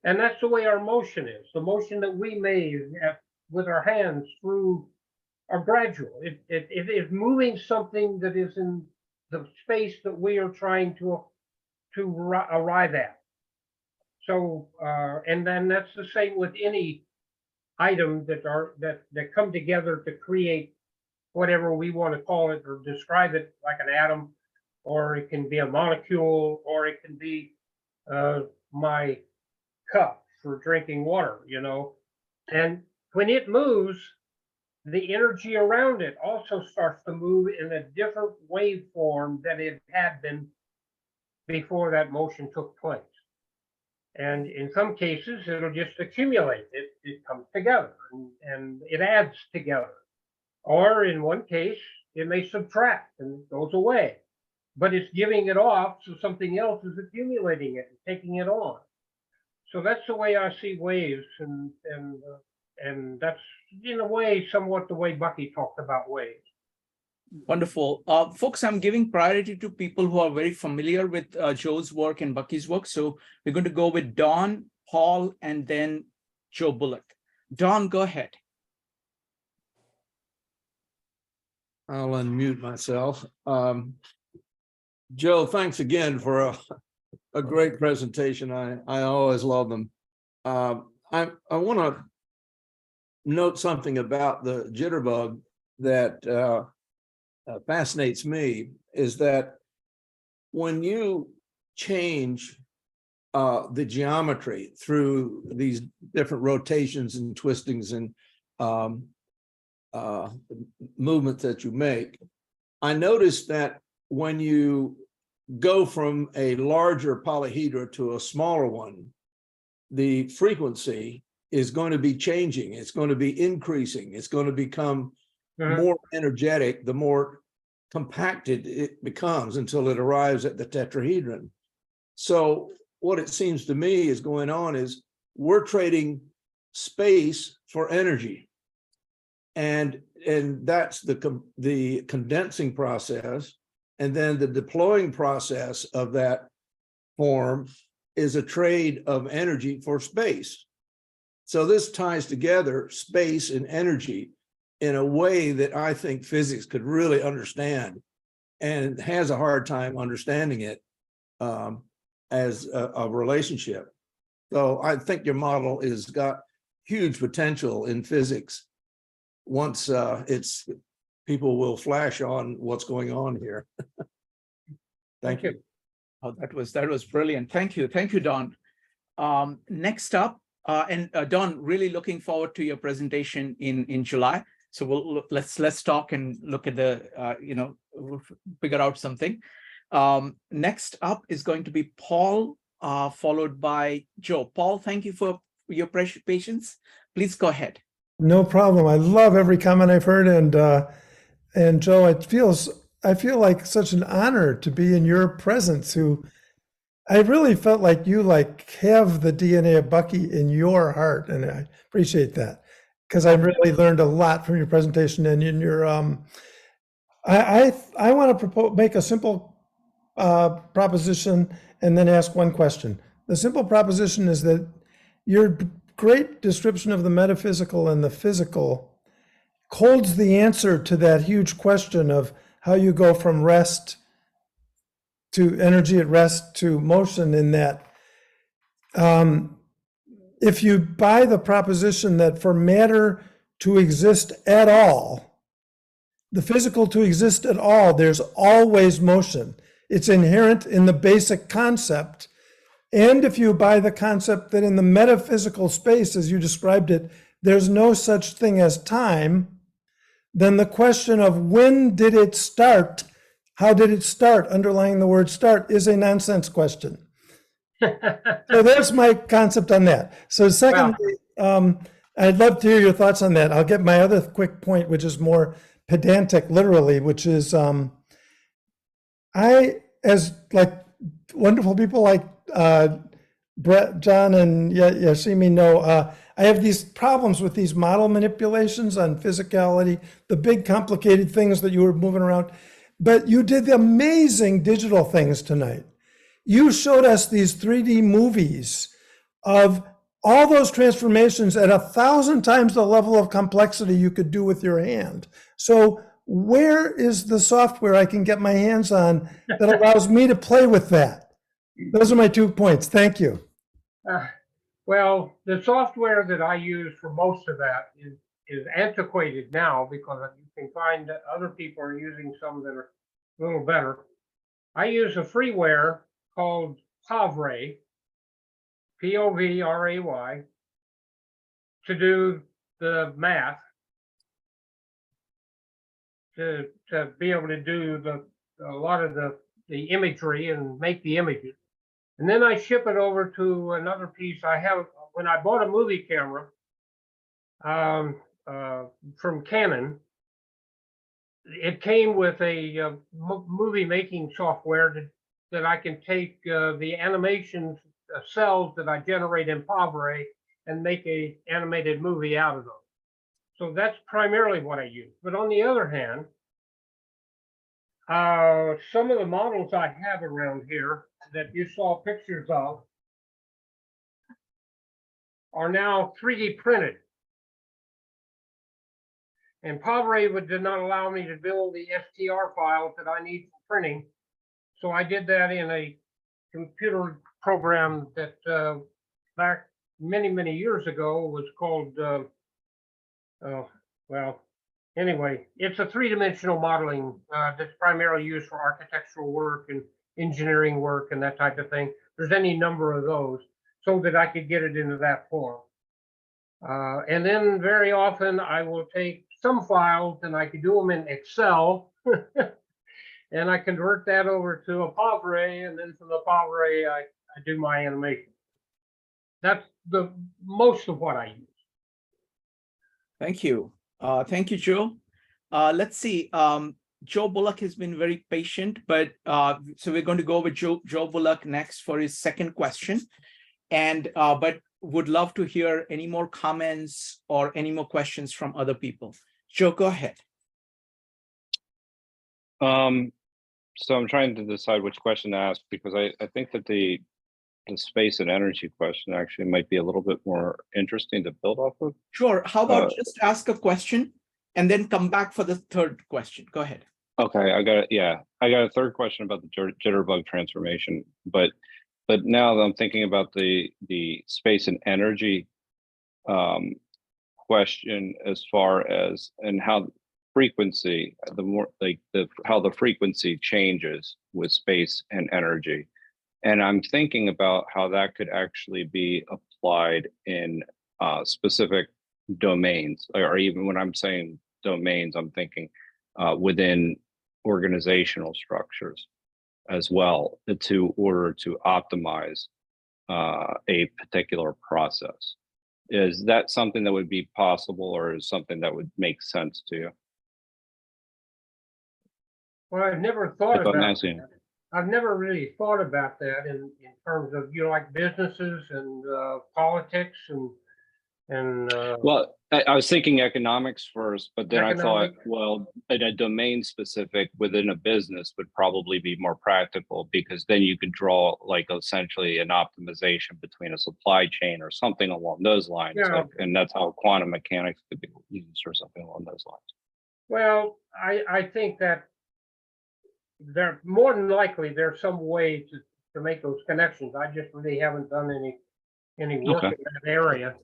And that's the way our motion is. The motion that we made with our hands through are gradual. It is moving something that is in the space that we are trying to arrive at. So, and then that's the same with any item that come together to create whatever we want to call it or describe it, like an atom, or it can be a molecule, or it can be my cup for drinking water, And when it moves, the energy around it also starts to move in a different waveform than it had been before that motion took place. And in some cases, it'll just accumulate. It comes together and it adds together. Or in one case, it may subtract and it goes away. But it's giving it off, so something else is accumulating it and taking it on. So that's the way I see waves, and that's in a way somewhat the way Bucky talked about waves. Wonderful. Folks, I'm giving priority to people who are very familiar with Joe's work and Bucky's work. So we're going to go with Don, Paul, and then Joe Bullock. Don, go ahead. I'll unmute myself. Joe, thanks again for a great presentation. I always love them. I want to note something about the Jitterbug that fascinates me, is that when you change the geometry through these different rotations and twistings and movements that you make, I noticed that when you go from a larger polyhedra to a smaller one, the frequency is going to be changing. It's going to be increasing. It's going to become more energetic the more compacted it becomes until it arrives at the tetrahedron. So what it seems to me is going on is we're trading space for energy. And that's the condensing process. And then the deploying process of that form is a trade of energy for space. So this ties together space and energy in a way that I think physics could really understand, and has a hard time understanding it as a relationship. So I think your model has got huge potential in physics. Once people will flash on what's going on here. Thank you. Oh, that was brilliant. Thank you, Don. Next up, Don, really looking forward to your presentation in July. So let's talk and look at the figure out something. Next up is going to be Paul, followed by Joe. Paul, thank you for your patience. Please go ahead. No problem. I love every comment I've heard, and Joe, I feel like such an honor to be in your presence. I really felt like you have the DNA of Bucky in your heart, and I appreciate that, because I really learned a lot from your presentation and in your. I want to make a simple proposition and then ask one question. The simple proposition is that your great description of the metaphysical and the physical holds the answer to that huge question of how you go from rest to energy at rest to motion, in that if you buy the proposition that for matter to exist at all, the physical to exist at all, there's always motion. It's inherent in the basic concept. And if you buy the concept that in the metaphysical space, as you described it, there's no such thing as time, then the question of when did it start, how did it start, underlying the word start, is a nonsense question. So that's my concept on that. So secondly, I'd love to hear your thoughts on that. I'll get my other quick point, which is more pedantic, literally, which is as wonderful people like Brett, John, and Yashimi know, I have these problems with these model manipulations on physicality, the big complicated things that you were moving around. But you did the amazing digital things tonight. You showed us these 3D movies of all those transformations at 1,000 times the level of complexity you could do with your hand. So where is the software I can get my hands on that allows me to play with that? Those are my 2 points. Thank you. Well, the software that I use for most of that is antiquated now, because you can find that other people are using some that are a little better. I use a freeware called Povray, Povray, to do the math, to be able to do a lot of the imagery and make the images. And then I ship it over to another piece. I have, when I bought a movie camera from Canon, it came with a movie making software that I can take the animations, cells that I generate in Povray, and make a animated movie out of those. So that's primarily what I use. But on the other hand, some of the models I have around here that you saw pictures of are now 3D printed. And Povray did not allow me to build the STR files that I need for printing. So I did that in a computer program that back many, many years ago was called, well, anyway, it's a three-dimensional modeling that's primarily used for architectural work and engineering work and that type of thing. There's any number of those, so that I could get it into that form. And then very often I will take some files and I can do them in Excel and I convert that over to a Povray, and then from the Povray I do my animation. That's the most of what I use. Thank you. Thank you, Joe. Let's see. Joe Bullock has been very patient, but so we're going to go with Joe Bullock next for his second question. And but would love to hear any more comments or any more questions from other people. Joe, go ahead. So I'm trying to decide which question to ask, because I think that the space and energy question actually might be a little bit more interesting to build off of. Sure. How about just ask a question and then come back for the third question? Go ahead. Okay, I got a third question about the Jitterbug transformation, but now that I'm thinking about the space and energy question, as far as and how frequency, the more like how the frequency changes with space and energy. And I'm thinking about how that could actually be applied in specific domains, or even when I'm saying domains, I'm thinking within organizational structures as well, to order to optimize a particular process. Is that something that would be possible, or is something that would make sense to you? Well, I've never thought about asking. that. I've never really thought about that in terms of, like businesses and politics and Well, I was thinking economics first, but then I thought, Economic. well, in a domain specific within a business would probably be more practical, because then you could draw like essentially an optimization between a supply chain or something along those lines. Yeah. Like, and that's how quantum mechanics could be used or something along those lines. well, I think that there more than likely there's some way to make those connections. I just really haven't done any work Okay. in that area.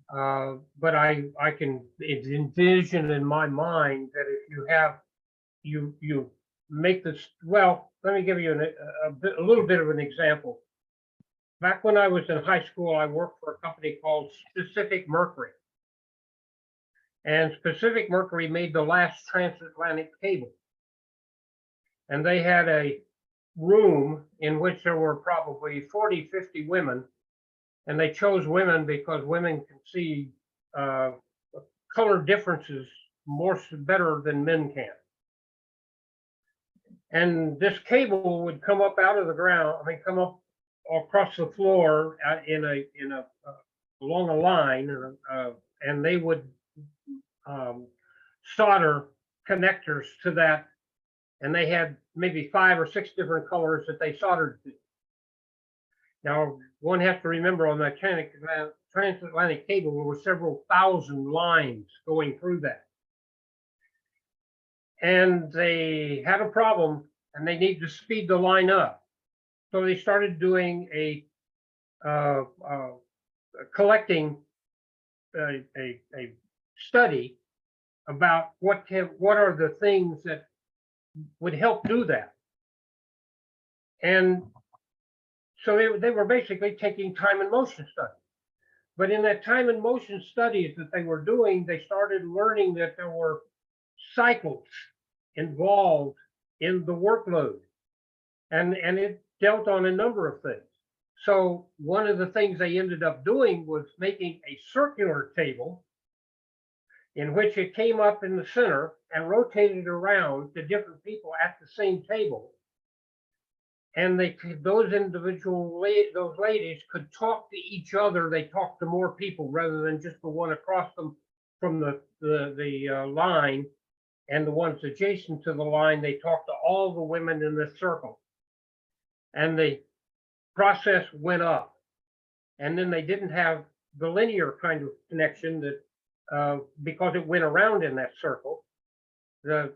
But I can envision in my mind that if you have you make this, well, let me give you a little bit of an example. Back when I was in high school, I worked for a company called Pacific Mercury. And Pacific Mercury made the last transatlantic cable. And they had a room in which there were probably 40, 50 women. And they chose women because women can see color differences better than men can. And this cable would come up out of the ground, come up across the floor along a line, and they would solder connectors to that. And they had maybe 5 or 6 different colors that they soldered to. Now, one has to remember on that transatlantic cable, there were several thousand lines going through that. And they had a problem, and they needed to speed the line up. So they started doing collecting a study about what are the things that would help do that. And so they were basically taking time and motion studies. But in that time and motion studies that they were doing, they started learning that there were cycles involved in the workload. And it dealt on a number of things. So one of the things they ended up doing was making a circular table in which it came up in the center and rotated around to different people at the same table. And those ladies could talk to each other. They talked to more people rather than just the one across them from the line, and the ones adjacent to the line. They talked to all the women in the circle, and the process went up. And then they didn't have the linear kind of connection that because it went around in that circle, the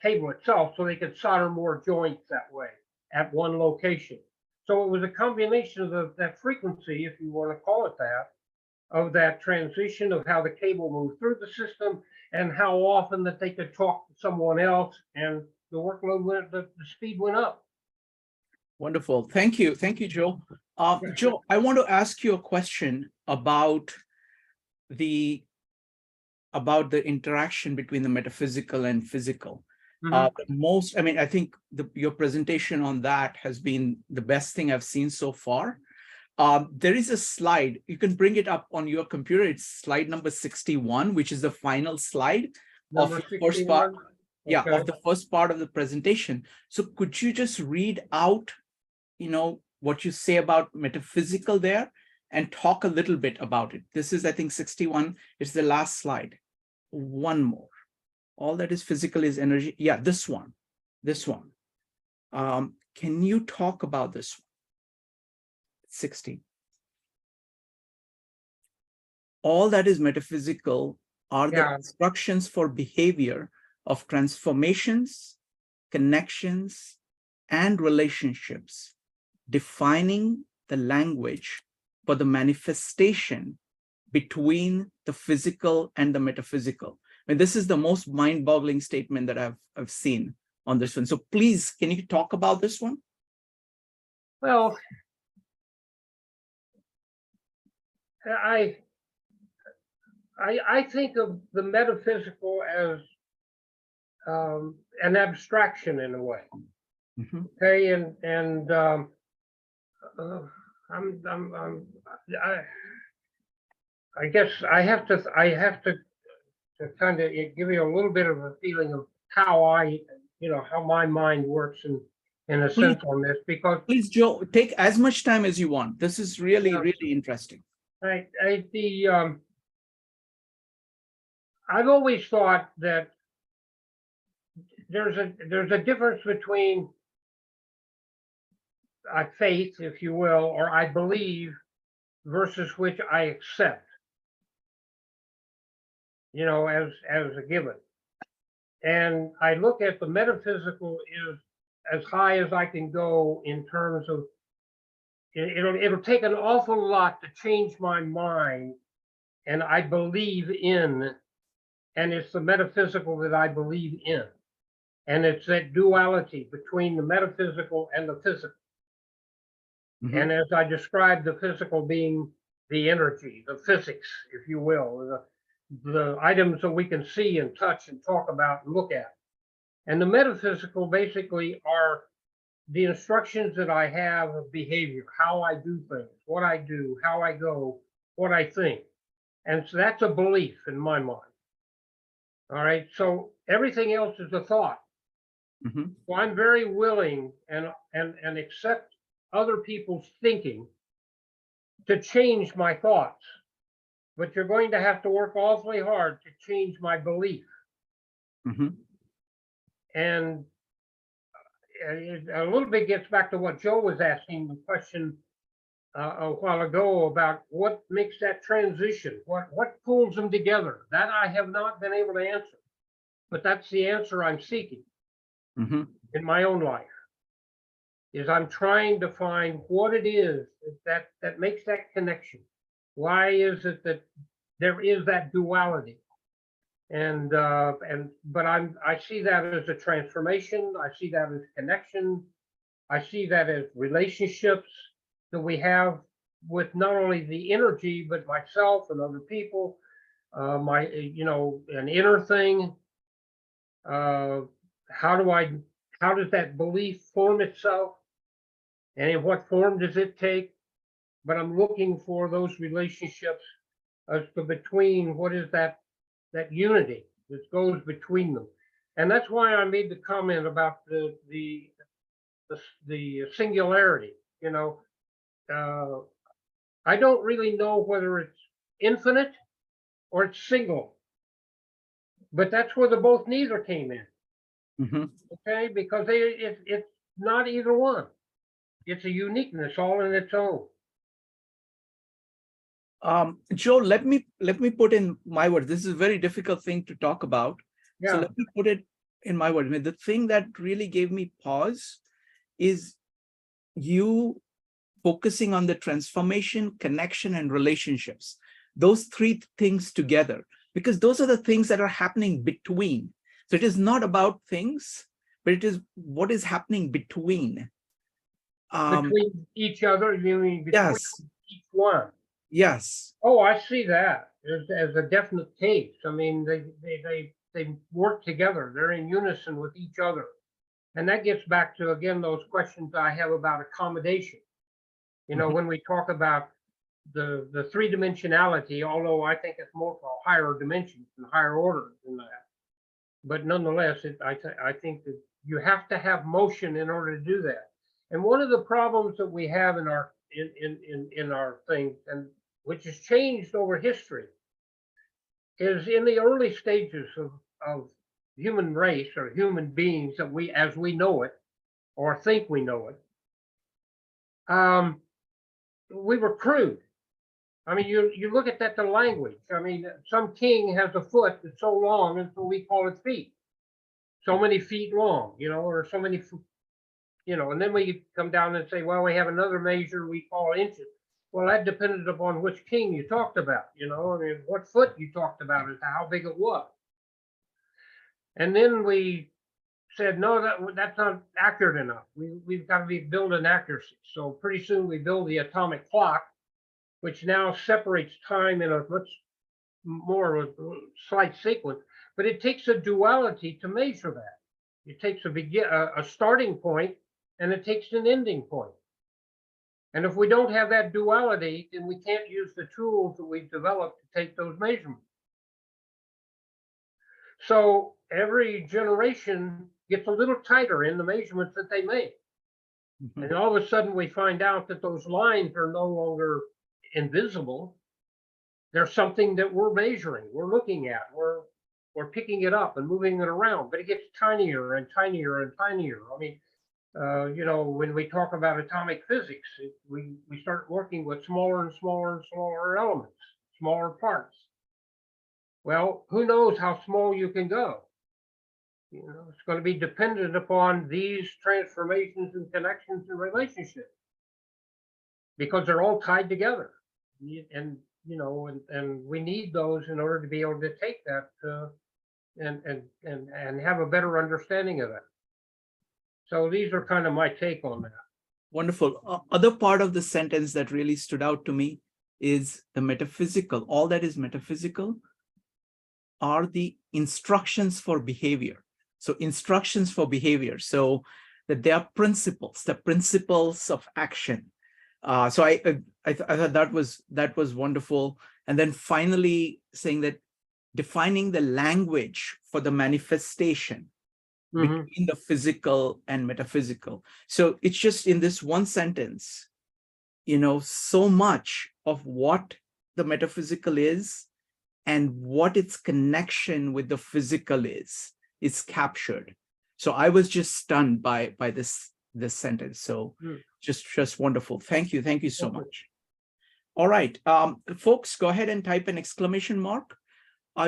table itself, so they could solder more joints that way at one location. So it was a combination of that frequency, if you want to call it that, of that transition of how the cable moved through the system and how often that they could talk to someone else, and the workload the speed went up. Wonderful. Thank you, Joe. Joe, I want to ask you a question about the interaction between the metaphysical and physical. I think your presentation on that has been the best thing I've seen so far. There is a slide, you can bring it up on your computer. It's slide number 61, which is the final slide of the first part. Yeah, of the first part of the presentation. So could you just read out, what you say about metaphysical there and talk a little bit about it? This is, I think, 61. It's the last slide. One more. All that is physical is energy. Yeah, this one. Can you talk about this one? 16. All that is metaphysical are the Yeah. instructions for behavior of transformations, connections, and relationships, defining the language for the manifestation between the physical and the metaphysical. And this is the most mind-boggling statement that I've seen on this one. So please, can you talk about this one? Well, I think of the metaphysical as an abstraction in a way. Mhm. Okay, and I guess I have to kind of give you a little bit of a feeling of how how my mind works in a sense on this, because Please, Joe, take as much time as you want. This is really, Yeah. really interesting. I've always thought that there's a difference between faith, if you will, or I believe, versus which I accept, as a given. And I look at the metaphysical is as high as I can go in terms of it'll take an awful lot to change my mind, and I believe in, and it's the metaphysical that I believe in. And it's that duality between the metaphysical and the physical. Mhm. And as I described, the physical being the energy, the physics, if you will, the items that we can see and touch and talk about and look at. And the metaphysical basically are the instructions that I have of behavior, how I do things, what I do, how I go, what I think. And so that's a belief in my mind. All right. So everything else is a thought. Mhm. So I'm very willing and accept other people's thinking to change my thoughts. But you're going to have to work awfully hard to change my belief. Mhm. And a little bit gets back to what Joe was asking the question a while ago about what makes that transition, what pulls them together. That I have not been able to answer, but that's the answer I'm seeking Mhm. in my own life. Is I'm trying to find what it is that makes that connection. Why is it that there is that duality? But I see that as a transformation. I see that as connection. I see that as relationships that we have with not only the energy, but myself and other people, an inner thing. How does that belief form itself? And in what form does it take? But I'm looking for those relationships as to between what is that unity that goes between them. And that's why I made the comment about the singularity. I don't really know whether it's infinite or it's single, but that's where the both neither came in. Mhm. Okay, because it's not either one. It's a uniqueness all in its own. Joe, let me put in my words. This is a very difficult thing to talk about. So Yeah. let me put it in my words. I mean, the thing that really gave me pause is you focusing on the transformation, connection, and relationships. Those three things together, because those are the things that are happening between. So it is not about things, but it is what is happening between. Between each other, you mean between Yes. each one? Yes. Oh, I see that as a definite case. I mean, they work together. They're in unison with each other. And that gets back to, again, those questions I have about accommodation. Mhm. When we talk about the three-dimensionality, although I think it's more for higher dimensions and higher orders than that. But nonetheless, I think that you have to have motion in order to do that. And one of the problems that we have in our thing, and which has changed over history, is in the early stages of human race or human beings that as we know it, or think we know it. We were crude. I mean, you look at that, the language. I mean, some king has a foot that's so long, and so we call it feet. So many feet long, you know, or so many, you know, and then we come down and say, well, we have another measure we call inches. Well, that depended upon which king you talked about, you know, I mean, what foot you talked about is how big it was. And then we said, no, that's not accurate enough. We've got to build an accuracy. So pretty soon we build the atomic clock, which now separates time in a much more of a slight sequence, but it takes a duality to measure that. It takes a starting point and it takes an ending point. And if we don't have that duality, then we can't use the tools that we've developed to take those measurements. So every generation gets a little tighter in the measurements that they make. Mhm. And all of a sudden we find out that those lines are no longer invisible. There's something that we're measuring, we're looking at, we're picking it up and moving it around, but it gets tinier and tinier and tinier. I mean, you know, when we talk about atomic physics, we start working with smaller and smaller and smaller elements, smaller parts. Well, who knows how small you can go? You know, it's going to be dependent upon these transformations and connections and relationships, because they're all tied together. And you know, and we need those in order to be able to take that and have a better understanding of it. So these are kind of my take on that. Wonderful. Other part of the sentence that really stood out to me is the metaphysical. All that is metaphysical are the instructions for behavior. So instructions for behavior. So that they are principles, the principles of action. So I thought that was wonderful. And then finally saying that defining the language for the manifestation between the physical and metaphysical. So it's just in this one sentence, you know, so much of what the metaphysical is and what its connection with the physical is captured. So I was just stunned by this sentence. So just wonderful. Thank you so much. All right, folks, go ahead and type an exclamation mark.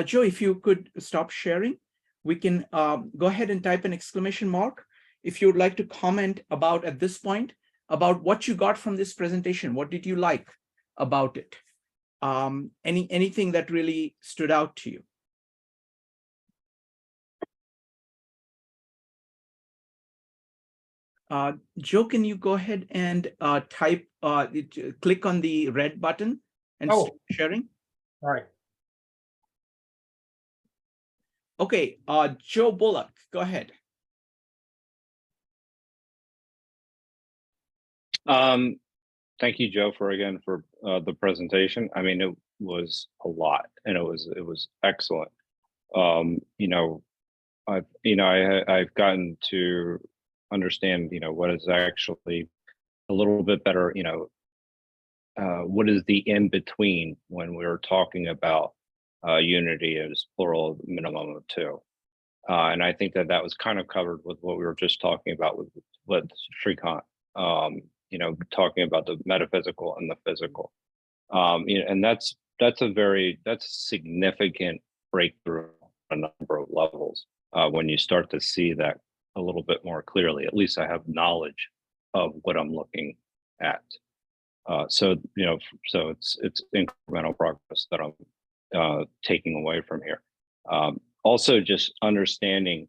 Joe, if you could stop sharing, we can go ahead and type an exclamation mark if you would like to comment about at this point about what you got from this presentation. What did you like about it? Anything that really stood out to you? Joe, can you go ahead and type, click on the red button and start sharing? All right. Okay, Joe Bullock, go ahead. Thank you, Joe, for the presentation. I mean, it was a lot, and it was excellent. You know, I've gotten to understand, you know, what is actually a little bit better, you know, what is the in between when we're talking about unity as plural minimum of two. And I think that was kind of covered with what we were just talking about with Shrikant, you know, talking about the metaphysical and the physical. You know, and that's a significant breakthrough on a number of levels when you start to see that a little bit more clearly. At least I have knowledge of what I'm looking at. So, you know, so it's incremental progress that I'm taking away from here. Also, just understanding,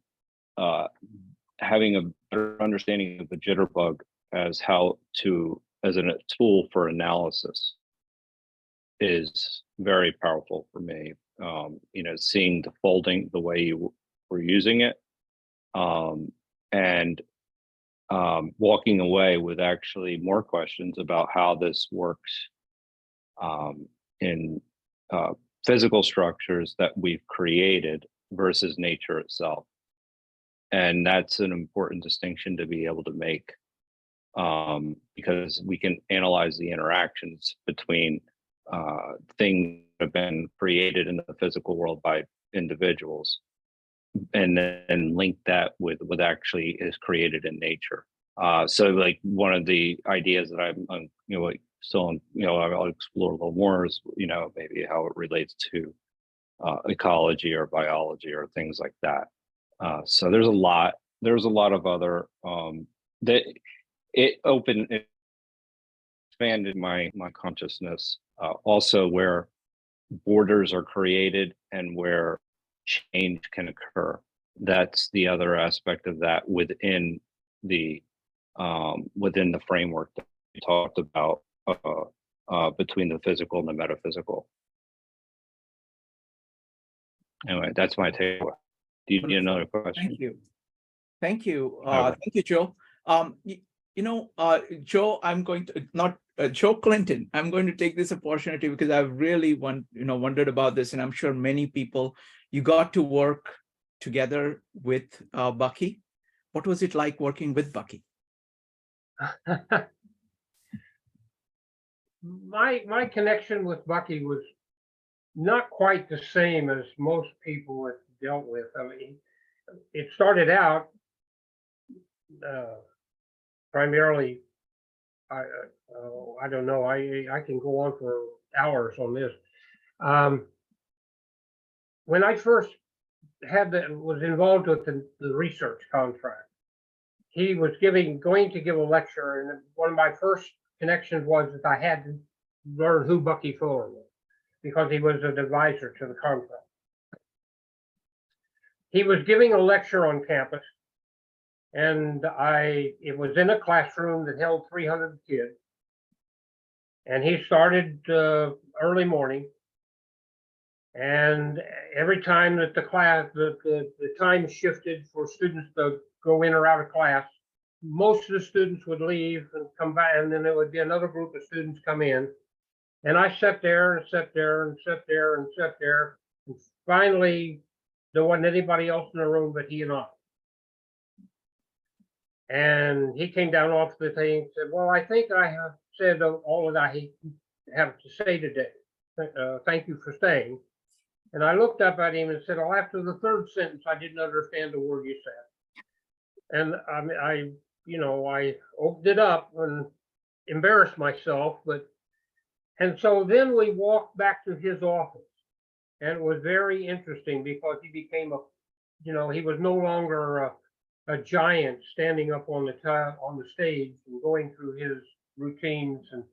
having a better understanding of the Jitterbug as a tool for analysis is very powerful for me. You know, seeing the folding the way you were using it, and walking away with actually more questions about how this works in physical structures that we've created versus nature itself. And that's an important distinction to be able to make, because we can analyze the interactions between things that have been created in the physical world by individuals, and then link that with what actually is created in nature. So like one of the ideas that I'm you know, like still, I'll explore a little more is, maybe how it relates to ecology or biology or things like that. So there's a lot of other that it expanded my consciousness, also where borders are created and where change can occur. That's the other aspect of that within the framework that we talked about, between the physical and the metaphysical. Anyway, that's my takeaway. Do you need another question? Thank you. Thank you. Okay. Thank you, Joe. Joe, I'm going to not Joe Clinton. I'm going to take this opportunity because I've really wondered about this, and I'm sure many people. You got to work together with Bucky. What was it like working with Bucky? My connection with Bucky was not quite the same as most people have dealt with. I mean, it started out primarily. I don't know. I can go on for hours on this. When I first was involved with the research contract, he was going to give a lecture, and one of my first connections was that I had to learn who Bucky Fuller was, because he was an advisor to the contract. He was giving a lecture on campus, and it was in a classroom that held 300 kids. And he started early morning, and every time that the time shifted for students to go in or out of class, most of the students would leave and come back, and then there would be another group of students come in. And I sat there and sat there and sat there and sat there. And finally, there wasn't anybody else in the room but he and I. And he came down off the thing and said, "Well, I think I have said all that I have to say today. Thank you for staying." And I looked up at him and said, "Well, after the third sentence, I didn't understand a word you said." And I opened it up and embarrassed myself, and so then we walked back to his office, and it was very interesting because he became he was no longer a giant standing up on the stage and going through his routines, and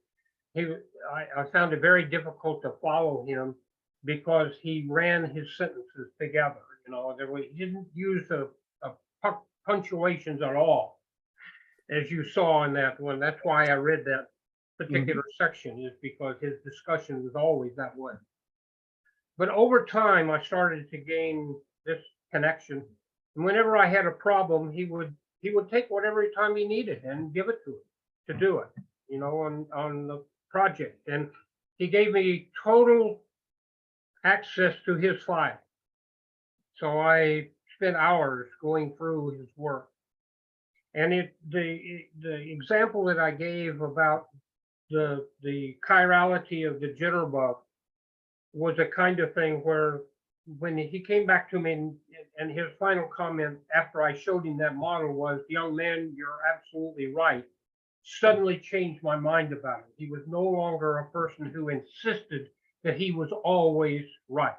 I found it very difficult to follow him because he ran his sentences together. He didn't use a punctuations at all, as you saw in that one. That's why I read that particular section, is because his discussion was always that way. But over time, I started to gain this connection. And whenever I had a problem, he would take whatever time he needed and give it to him to do it, on the project. And he gave me total access to his file. So I spent hours going through his work. And the example that I gave about the chirality of the jitterbug was a kind of thing where when he came back to me and his final comment after I showed him that model was, "Young man, you're absolutely right," suddenly changed my mind about it. He was no longer a person who insisted that he was always right.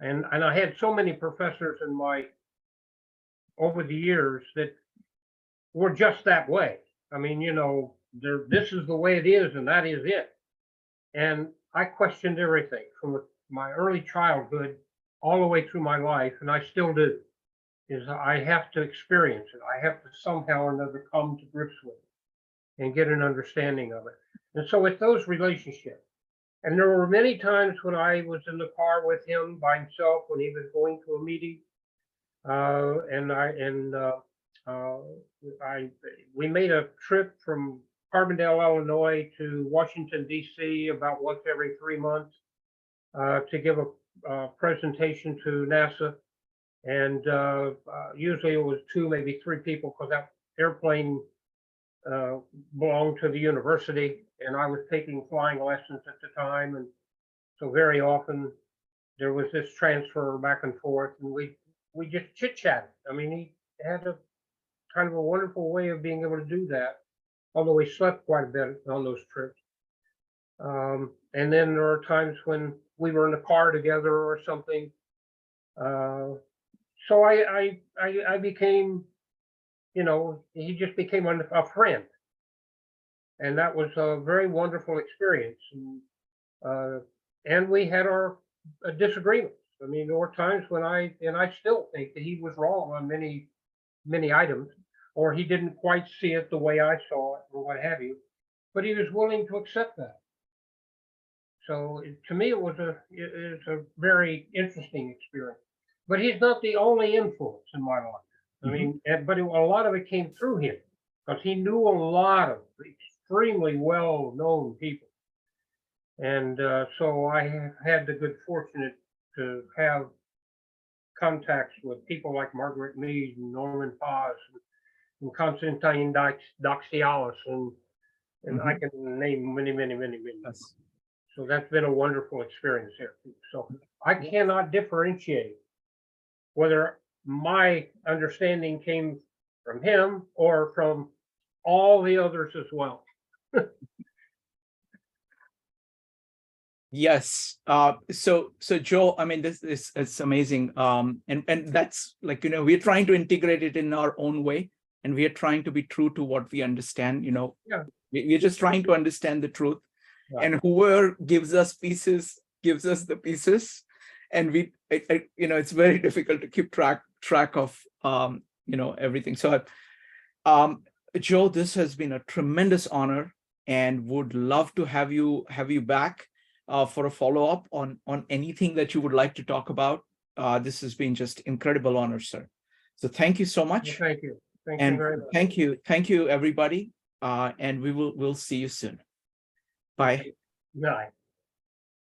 And I had so many professors over the years that were just that way. I mean, this is the way it is, and that is it. And I questioned everything from my early childhood all the way through my life, and I still do. Is I have to experience it. I have to somehow or another come to grips with it and get an understanding of it. And so with those relationships, and there were many times when I was in the car with him by himself when he was going to a meeting, we made a trip from Carbondale, Illinois to Washington, D.C. about once every 3 months to give a presentation to NASA. And usually it was 2, maybe 3 people, because that airplane belonged to the university, and I was taking flying lessons at the time. And so very often there was this transfer back and forth, and we just chit-chatted. I mean, he had kind of a wonderful way of being able to do that, although we slept quite a bit on those trips. And then there are times when we were in the car together or something. So I became, you know, he just became a friend. And that was a very wonderful experience. And we had our disagreements. I mean, there were times when I still think that he was wrong on many items, or he didn't quite see it the way I saw it, or what have you. But he was willing to accept that. So to me, it's a very interesting experience. But he's not the only influence in my life. I mean, but a lot of it came through him, because he knew a lot of extremely well-known people. And so I have had the good fortune to have contacts with people like Margaret Mead and Norman Paz and Constantine Doxialis, and I can name many. Yes. So that's been a wonderful experience here. So I cannot differentiate whether my understanding came from him or from all the others as well. Yes. So Joe, I mean, this is it's amazing. And that's like, you know, we're trying to integrate it in our own way, and we are trying to be true to what we understand. You know, Yeah. We're just trying to understand the truth. Yeah. And whoever gives us pieces gives us the pieces, and you know, it's very difficult to keep track of you know, everything. So Joe, this has been a tremendous honor, and would love to have you back for a follow-up on anything that you would like to talk about. This has been just incredible honor, sir. So thank you so much. Well, thank you. Thank And you very much. thank you everybody. And we'll see you soon. Bye. Bye.